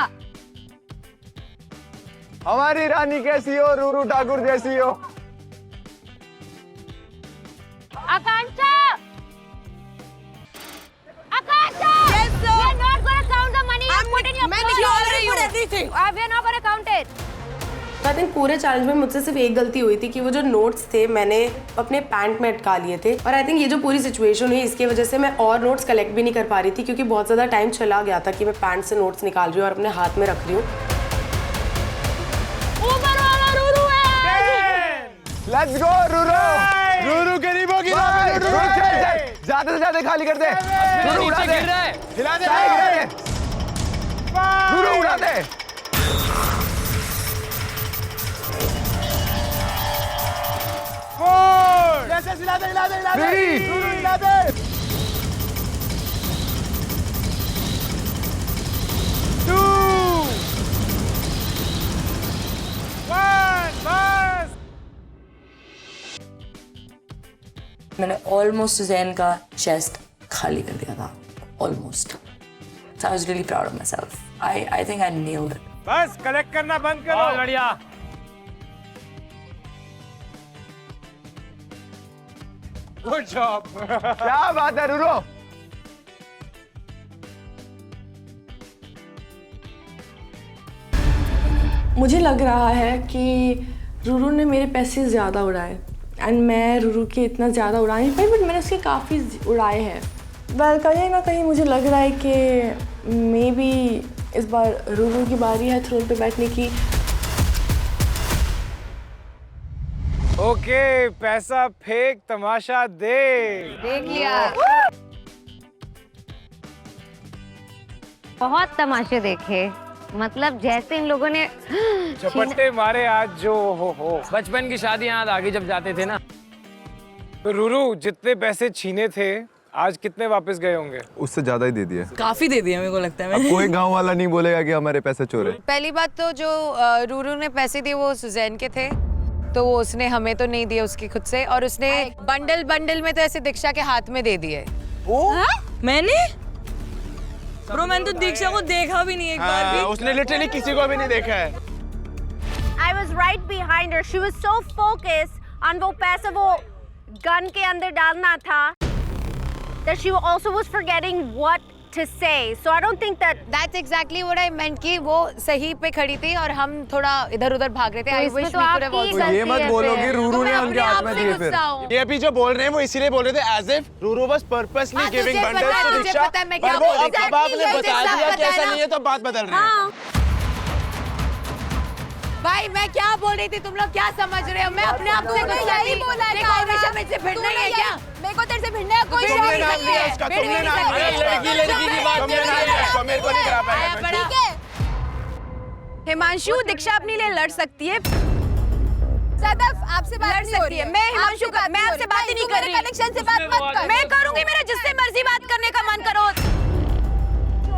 हमारी रानी कैसी हो, रूरू ठाकुर जैसी हो। आकांक्षा, आकांक्षा, yes, sir. We are not going to count the money you put in your pocket. We are not going to count it. I think पूरे चैलेंज में मुझसे सिर्फ एक गलती हुई थी कि वो जो नोट्स थे मैंने अपने पैंट में अटका लिए थे, और आई थिंक ये जो पूरी सिचुएशन हुई इसकी वजह से मैं और नोट्स कलेक्ट भी नहीं कर पा रही थी, क्योंकि बहुत ज़्यादा टाइम चला गया था कि मैं पैंट से नोट्स निकाल रही हूँ और अपने हाथ में रख रही हूँ। Let's go Ruru. रूरू गरीबों की ज्यादा से ज्यादा खाली कर दे। रूरू उड़ा दे, हिला दे, रूरू उड़ा दे। हिला दे, हिला दे, हिला दे, रूरू हिला दे। मैंने ऑलमोस्ट सुजैन का चेस्ट खाली कर दिया था, almost. So I was really proud of myself. I think I nailed it. बस कलेक्ट करना बंद करो। बढ़िया। Good job. क्या बात है रूरू। मुझे लग रहा है कि रूरू ने मेरे पैसे ज़्यादा उड़ाए एंड मैं रूरू के इतना ज़्यादा उड़ा नहीं पाई, बट मैंने उसके काफ़ी उड़ाए हैं। वेल कहीं ना कहीं मुझे लग रहा है कि मे बी इस बार रूरू की बारी है थ्रोन पे बैठने की। ओके, पैसा फेंक, तमाशा देख लिया। बहुत तमाशे देखे, मतलब जैसे इन लोगों ने झपट्टे मारे आज जो हो। बचपन की शादी याद आ गई जब जाते थे ना। तो रूरू जितने पैसे छीने थे आज कितने वापस गए होंगे? उससे ज्यादा ही दे दिया। काफी दे दिया मेरे को लगता है। अब कोई गांव वाला नहीं बोलेगा कि हमारे पैसे चोरे। पहली बात तो जो रूरू ने पैसे दिए वो सुजैन के थे, तो वो उसने हमें तो नहीं दिए उसकी खुद से, और उसने बंडल में तो ऐसे दीक्षा के हाथ में दे दिए। मैंने ब्रो, मैंने तो दीक्षा को देखा भी नहीं एक बार भी। उसने लिटरली किसी को भी नहीं देखा है। I was right behind her. She was so focused on वो पैसा वो गन के अंदर डालना था that she also was forgetting what to say. So I don't think that's exactly what I meant कि वो सही पे खड़ी थी और हम थोड़ा इधर-उधर भाग रहे थे। I wish we could have also. ये मत बोलो कि रूरू ने उनके हाथ में दिए फिर। ये अभी जो बोल रहे हैं वो इसीलिए बोल रहे थे as if Ruru was purposely giving bundles to Diksha, पर वो अब आपने बता दिया कि ऐसा नहीं है तो बात बदल रही है। भाई मैं क्या बोल रही थी, तुम लोग क्या समझ रहे हो? मैं अपने आप से कुछ नहीं बोला। देखो हमेशा मुझसे भिड़ना ही है क्या? मेरे को तेरे से भिड़ने का कोई शौक नहीं है। तुमने नाम लिया, लड़की की बात तुमने नाम लिया, तो मेरे को नहीं करा पाएगा। ठीक है हिमांशु, दीक्षा अपने लिए लड़ सकती है। सदफ आपसे बात नहीं हो रही है। मैं हिमांशु का, मैं आपसे बात ही नहीं कर रही। कनेक्शन से बात मत कर। मैं करूंगी, मेरा जिससे मर्जी बात करने का मन करो।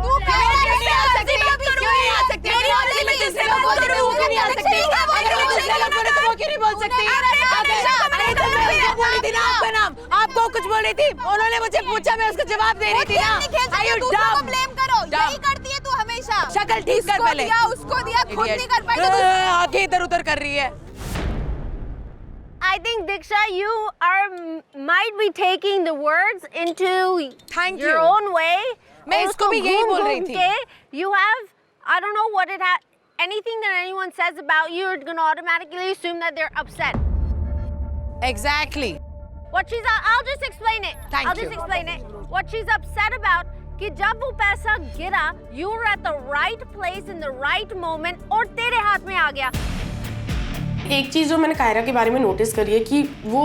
तू कैसे आ सकती है? क्यों नहीं आ सकती? मेरी मर्जी में जिससे बात करूं वो क्यों नहीं आ सकती? अगर वो मुझसे लड़ पड़े तो वो क्यों नहीं बोल सकती? अरे तो मैं उसको बोल रही थी ना आपका नाम, आपको कुछ बोल रही थी, उन्होंने मुझे पूछा, मैं उसको जवाब दे रही थी ना। दूसरों को ब्लेम करो, यही करती है तू हमेशा। शक्ल ठीक कर पहले। उसको दिया खुद नहीं कर पाई तो आगे इधर उधर कर रही है। I think Diksha, you might be taking the words into your own way. मैं इसको भी यही बोल रही थी। You have, I don't know what it has. Anything that anyone says about you, you're gonna automatically assume that they're upset. Exactly. I'll just explain it. I'll just explain it. What she's upset about कि जब वो पैसा गिरा, you were at the right place in the right moment और तेरे हाथ में आ गया। एक चीज़ जो मैंने कायरा के बारे में नोटिस करी है कि वो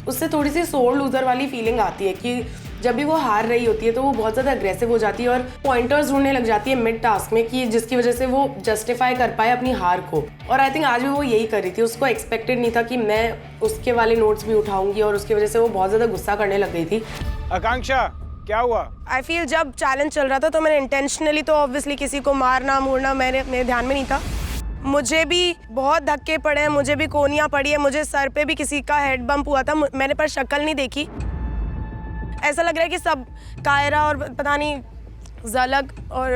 उससे थोड़ी सी सोर लूजर वाली फीलिंग आती है कि जब भी वो हार रही होती है तो वो बहुत ज़्यादा अग्रेसिव हो जाती है और पॉइंटर्स ढूंढने लग जाती है मिड टास्क में कि जिसकी वजह से वो जस्टिफाई कर पाए अपनी हार को। और आई थिंक आज भी वो यही कर रही थी। उसको एक्सपेक्टेड नहीं था कि मैं उसके वाले नोट्स भी उठाऊंगी और उसकी वजह से वो बहुत ज़्यादा गुस्सा करने लग गई थी। आकांक्षा क्या हुआ? आई फील जब चैलेंज चल रहा था तो मैंने इंटेंशनली तो ऑब्वियसली किसी को मारना मुड़ना मेरे ध्यान में नहीं था। मुझे भी बहुत धक्के पड़े हैं, मुझे भी कोनियाँ पड़ी है, मुझे सर पे भी किसी का हेड बम्प हुआ था। मैंने पर शक्ल नहीं देखी। ऐसा लग रहा है कि सब कायरा और पता नहीं ज़लक और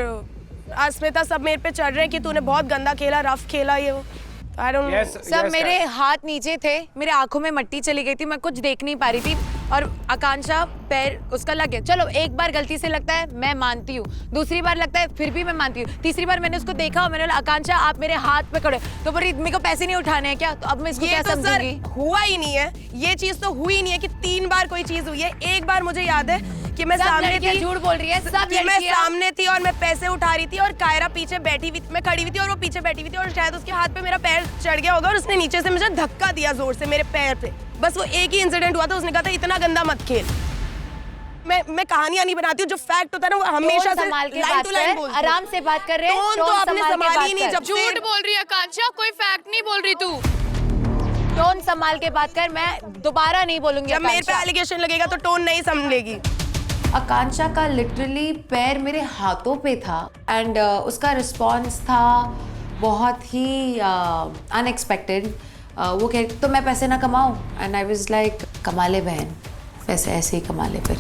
अस्मिता सब मेरे पे चढ़ रहे हैं कि तूने बहुत गंदा खेला, रफ खेला ये वो। I don't know. सब मेरे हाथ नीचे थे, मेरे आंखों में मट्टी चली गई थी, मैं कुछ देख नहीं पा रही थी। और आकांक्षा पैर उसका लग गया। चलो एक बार गलती से लगता है मैं मानती हूँ, दूसरी बार लगता है फिर भी मैं मानती हूँ, तीसरी बार मैंने उसको देखा और मैंने बोला आकांक्षा आप मेरे हाथ पे खड़े तो बोली मेरे को पैसे नहीं उठाने हैं क्या? तो अब मैं इसको क्या समझूंगी? हुआ ही नहीं है, ये चीज तो हुई नहीं है कि 3 बार कोई चीज हुई है। एक बार मुझे याद है कि मैं सामने थी, झूठ बोल रही है सब कि मैं सामने थी और मैं पैसे उठा रही थी और कायरा पीछे बैठी हुई, मैं खड़ी हुई थी और वो पीछे बैठी हुई थी और शायद उसके हाथ पे मेरा पैर चढ़ गया होगा और उसने नीचे से मुझे धक्का दिया जोर से मेरे पैर पे। बस वो एक ही इंसिडेंट हुआ था। उसने कहा था इतना गंदा मत खेल। मैं कहानियां नहीं बनाती हूँ, जो फैक्ट होता है ना वो हमेशा से लाइन टू लाइन बोलती हूँ। आराम से बात कर रहे हैं, तो आपने संभाली नहीं। जब झूठ बोल रही है आकांक्षा, कोई फैक्ट नहीं बोल रही तू। टोन संभाल के बात कर, मैं दोबारा नहीं बोलूंगी। जब मेरे पे एलिगेशन लगेगा तो टोन नहीं संभलेगी। आकांक्षा का लिटरली पैर मेरे हाथों पे था एंड उसका रिस्पॉन्स था बहुत ही अनएक्सपेक्टेड। वो कह तो मैं पैसे ना कमाऊं एंड आई वाज लाइक कमा ले बहन, पैसे ऐसे ही कमा ले। फिर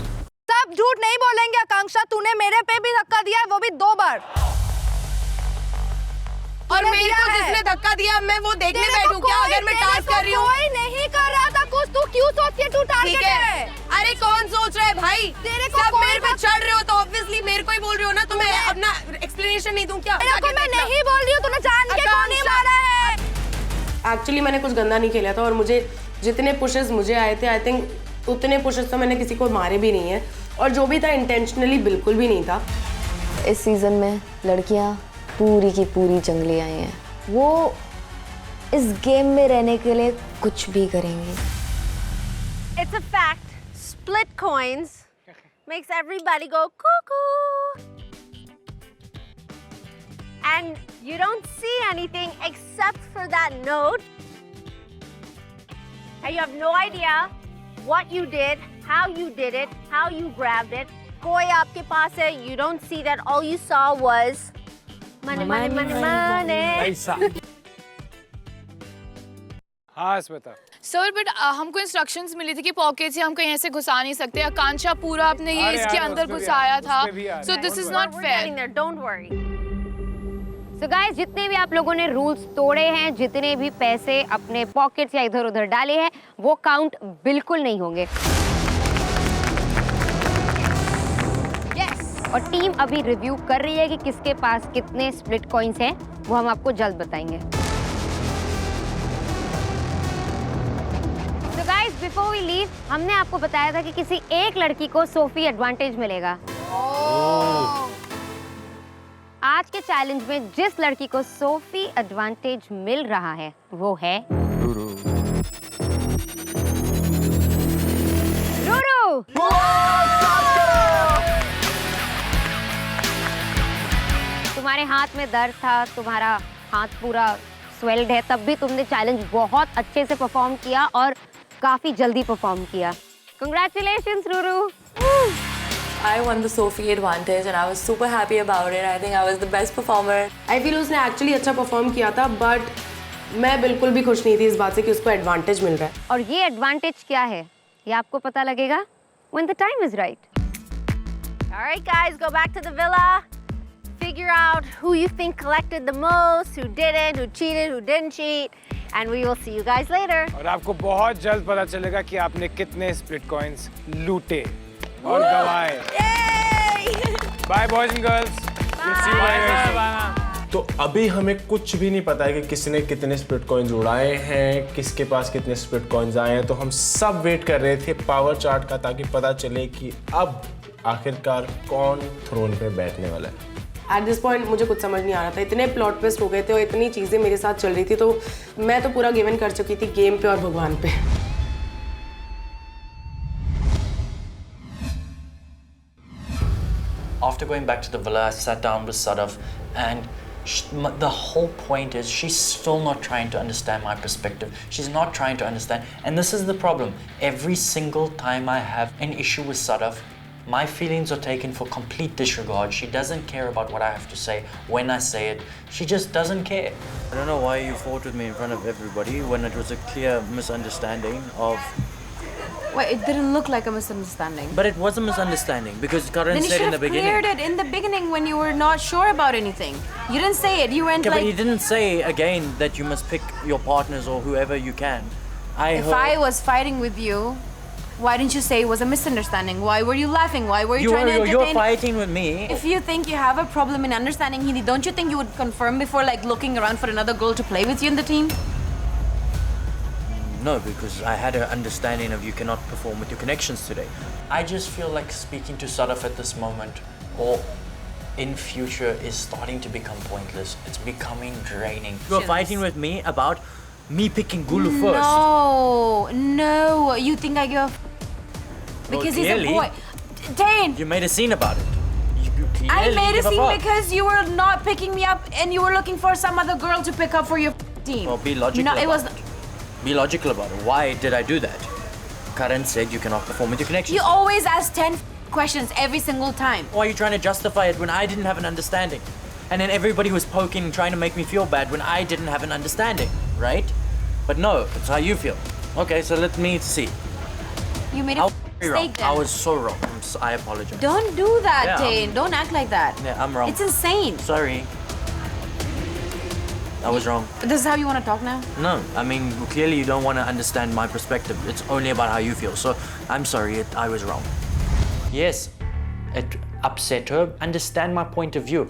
सब झूठ नहीं बोलेंगे आकांक्षा, तूने मेरे पे भी धक्का दिया है, वो भी 2 बार। और मेरे को जिसने धक्का दिया मैं वो देखने बैठूं क्या? अगर मैं टास्क कर रही हूँ कोई नहीं कर रहा था कुछ, तू क्यों सोचती है तू टारगेट है? अरे कौन सोच रहा है भाई? तेरे को सब मेरे पे चढ़ रहे हो तो ऑब्वियसली मेरे को ही बोल रही हो ना, तो मैं अपना एक्सप्लेनेशन नहीं दूं क्या? तेरे को मैं नहीं बोल रही हूँ, तूने जान के कौन नहीं मारा है? एक्चुअली मैंने कुछ गंदा नहीं खेला था और मुझे जितने पुशेस मुझे आए थे आई थिंक उतने पुशेस तो मैंने किसी को मारे भी नहीं है और जो भी था इंटेंशनली बिल्कुल भी नहीं था। इस सीजन में लड़कियां पूरी की पूरी जंगली आई हैं। वो इस गेम में रहने के लिए कुछ भी करेंगी। It's a fact. Split coins makes everybody go cuckoo. And you don't see anything except for that note. And you have no idea what you did, how you did it, how you grabbed it. Koi aapke paas hai, you don't see that. All you saw was money, money, money, money. हाँ स्मिता। सर बट हमको इंस्ट्रक्शंस मिली थी कि पॉकेट से हम कहीं ऐसे घुसा नहीं सकते। आकांक्षा पूरा आपने ये इसके अंदर घुसाया था, so this is not fair. Don't worry. So guys, जितने भी आप लोगों ने रूल्स तोड़े हैं, जितने भी पैसे अपने पॉकेट्स या इधर उधर डाले हैं, वो काउंट बिल्कुल नहीं होंगे। और टीम अभी रिव्यू कर रही है कि किसके पास कितने स्प्लिट कॉइंस हैं, वो हम आपको जल्द बताएंगे। So guys, before we leave, हमने आपको बताया था कि किसी एक लड़की को सोफी एडवांटेज मिलेगा। आज के चैलेंज में जिस लड़की को सोफी एडवांटेज मिल रहा है वो है रूरू। तुम्हारे हाथ में दर्द था, तुम्हारा हाथ पूरा स्वेल्ड है, तब भी तुमने चैलेंज बहुत अच्छे से परफॉर्म किया और काफी जल्दी परफॉर्म किया। Congratulations, Ruru. I won the Sophie advantage and I was super happy about it. I think I was the best performer. I feel उसने एक्चुअली अच्छा परफॉर्म किया था बट मैं बिल्कुल भी खुश नहीं थी इस बात से कि उसको एडवांटेज मिल रहा है। और ये एडवांटेज क्या है ये आपको पता लगेगा when the time is right. All right guys, go back to the villa. figure out who you think collected the most, who didn't, who cheated, who didn't cheat, and we will see you guys later. और आपको बहुत जल्द पता चलेगा कि आपने कितने स्प्लिट कॉइन्स लूटे और गवाए। Bye boys and girls. तो अभी हमें कुछ भी नहीं पता है कि किसने कितने स्प्लिट कॉइन्स उड़ाए हैं, किसके पास कितने स्प्लिट कॉइन्स आए हैं। तो हम सब वेट कर रहे थे पावर चार्ट का, ताकि पता चले कि अब आखिरकार कौन थ्रोन पे बैठने वाला है। एट दिस पॉइंट मुझे कुछ समझ नहीं आ रहा था, इतने प्लॉट ट्विस्ट हो गए थे और इतनी चीज़ें मेरे साथ चल रही थी, तो मैं तो पूरा गिवन कर चुकी थी गेम पे और भगवान पे। After going back to the villa, I sat down with Sadaf, and the whole point is she's still not trying to understand my perspective. She's not trying to understand, and this is the problem. Every single time I have an issue with Sadaf, my feelings are taken for complete disregard. She doesn't care about what I have to say when I say it. She just doesn't care. I don't know why you fought with me in front of everybody when it was a clear misunderstanding of... Wait, it didn't look like a misunderstanding. But it was a misunderstanding because Karan Then you said should in the have beginning... cleared it in the beginning when you were not sure about anything. You didn't say it. You went Okay, like... but you didn't say again that you must pick your partners or whoever you can. If I was fighting with you, why didn't you say it was a misunderstanding? Why were you laughing? Why were you trying to entertain? You're fighting with me. If you think you have a problem in understanding Hindi, don't you think you would confirm before like looking around for another girl to play with you in the team? No, because I had an understanding of you cannot perform with your connections today. I just feel like speaking to Sadaf at this moment or in future is starting to become pointless. It's becoming draining. You are fighting with me about me picking Gulu first. No, you think I give a because he's a boy. Dane! You made a scene about it. You I clearly made a give scene fuck. because you were not picking me up and you were looking for some other girl to pick up for your team. Well, be logical No, about it was. it. Be logical about it. Why did I do that? Karan said you cannot perform with your connections. You always ask 10 questions every single time. Why are you trying to justify it when I didn't have an understanding? And then everybody was poking and trying to make me feel bad when I didn't have an understanding, right? But no, it's how you feel. Okay, so let me see. You made I a was wrong. mistake I then. was so wrong. I apologize. Don't do that, Yeah, Dane. Don't act like that. Yeah, I'm wrong. It's insane. Sorry. I was wrong. This is how you want to talk now? No, I mean, clearly you don't want to understand my perspective. It's only about how you feel. So I'm sorry, I was wrong. Yes, it upset her. Understand my point of view.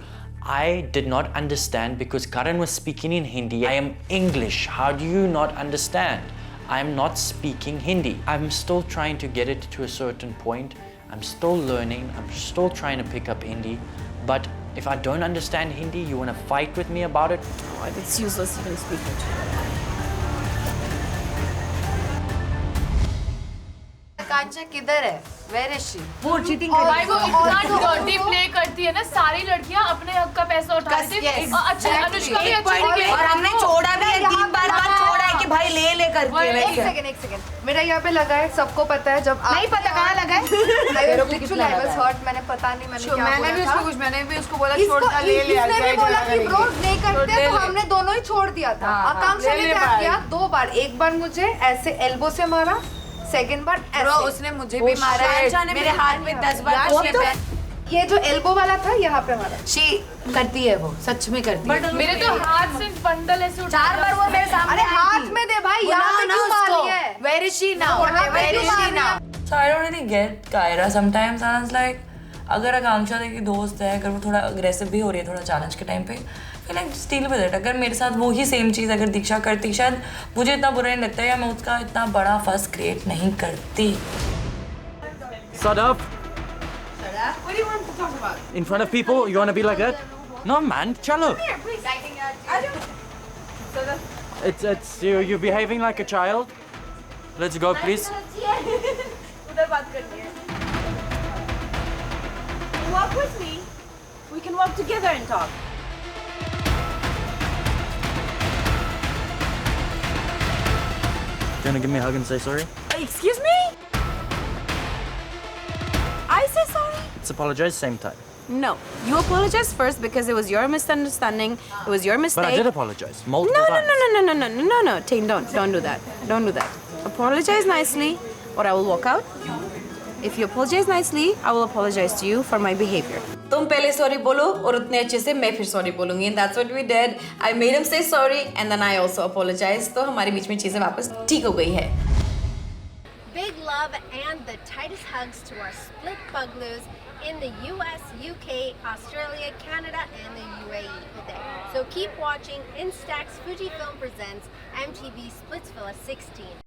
I did not understand because Karan was speaking in Hindi. I am English. How do you not understand? I am not speaking Hindi. I'm still trying to get it to a certain point. I'm still learning. I'm still trying to pick up Hindi. But if I don't understand Hindi, you want to fight with me about it? Oh, it's useless even speaking to you. कांचा किधर है? Where is she? वो चीटिंग भाई वो इतना डर्टी प्ले करती है ना, सारी लड़कियां अपने हक का पैसा उठाती हैं। अच्छा अनुष्का भी अच्छी है और हमने छोड़ा भी है, 3 बार छोड़ा है कि भाई ले ले करके। एक सेकंड मेरा यहाँ पे लगा है, सबको पता है जब नहीं पता कहाँ लगा है? मैंने पता नहीं मैंने क्या मैंने भी उसको कुछ मैंने भी उसको बोला छोड़ इसको ले ले इसने भी बोला कि ब्रो नहीं करते तो हमने दोनों ही छोड़ दिया था। आकांक्षा ने क्या किया, 2 बार, एक बार मुझे ऐसे एल्बो से मारा, सेकंड बार ऐसे उसने मुझे भी मारा है, मेरे हाथ में 10 बार ये जो एल्बो वाला था यहाँ पे मारा। शी करती है वो, सच में करती है। मेरे तो हाथ से बंडल ऐसे 4 बार वो मेरे सामने अरे हाथ में दे भाई, यहाँ पे क्यों मार रही है? Where is she now? Where is she now? So I don't really get Kyra sometimes. And it's like, अगर आकांक्षा की दोस्त है, अगर वो थोड़ा अग्रेसिव भी हो रही है थोड़ा चैलेंज के टाइम पे, फिर लाइक डील विद इट। अगर मेरे साथ वो ही सेम चीज़ अगर दीक्षा करती, शायद मुझे इतना बुरा नहीं लगता या मैं उसका इतना बड़ा फस क्रिएट नहीं करती। Sadaf, What do you want to talk about? in front of people, you want to be like that? No, man, chalo. Here, please. It's you're behaving like a child. Let's go, please. उधर बात करनी है। Walk with me. We can walk together and talk. You want to give me a hug and say sorry? Excuse me? I say sorry? Let's apologize same time. No, you apologize first because it was your misunderstanding. It was your mistake. But I did apologize multiple times. No, Tane, don't do that. Don't do that. Apologize nicely, or I will walk out. If you apologize nicely, I will apologize to you for my behavior. तुम पहले सॉरी बोलो और उतने अच्छे से मैं फिर सॉरी बोलूंगी and that's what we did I made him say sorry and then I also apologise तो हमारे बीच में चीजें वापस ठीक हो गई है Big love and the tightest hugs to our split Pugloos in the US, UK, Australia, Canada, and the UAE today. So keep watching Instax Fujifilm presents MTV Splitsvilla 16.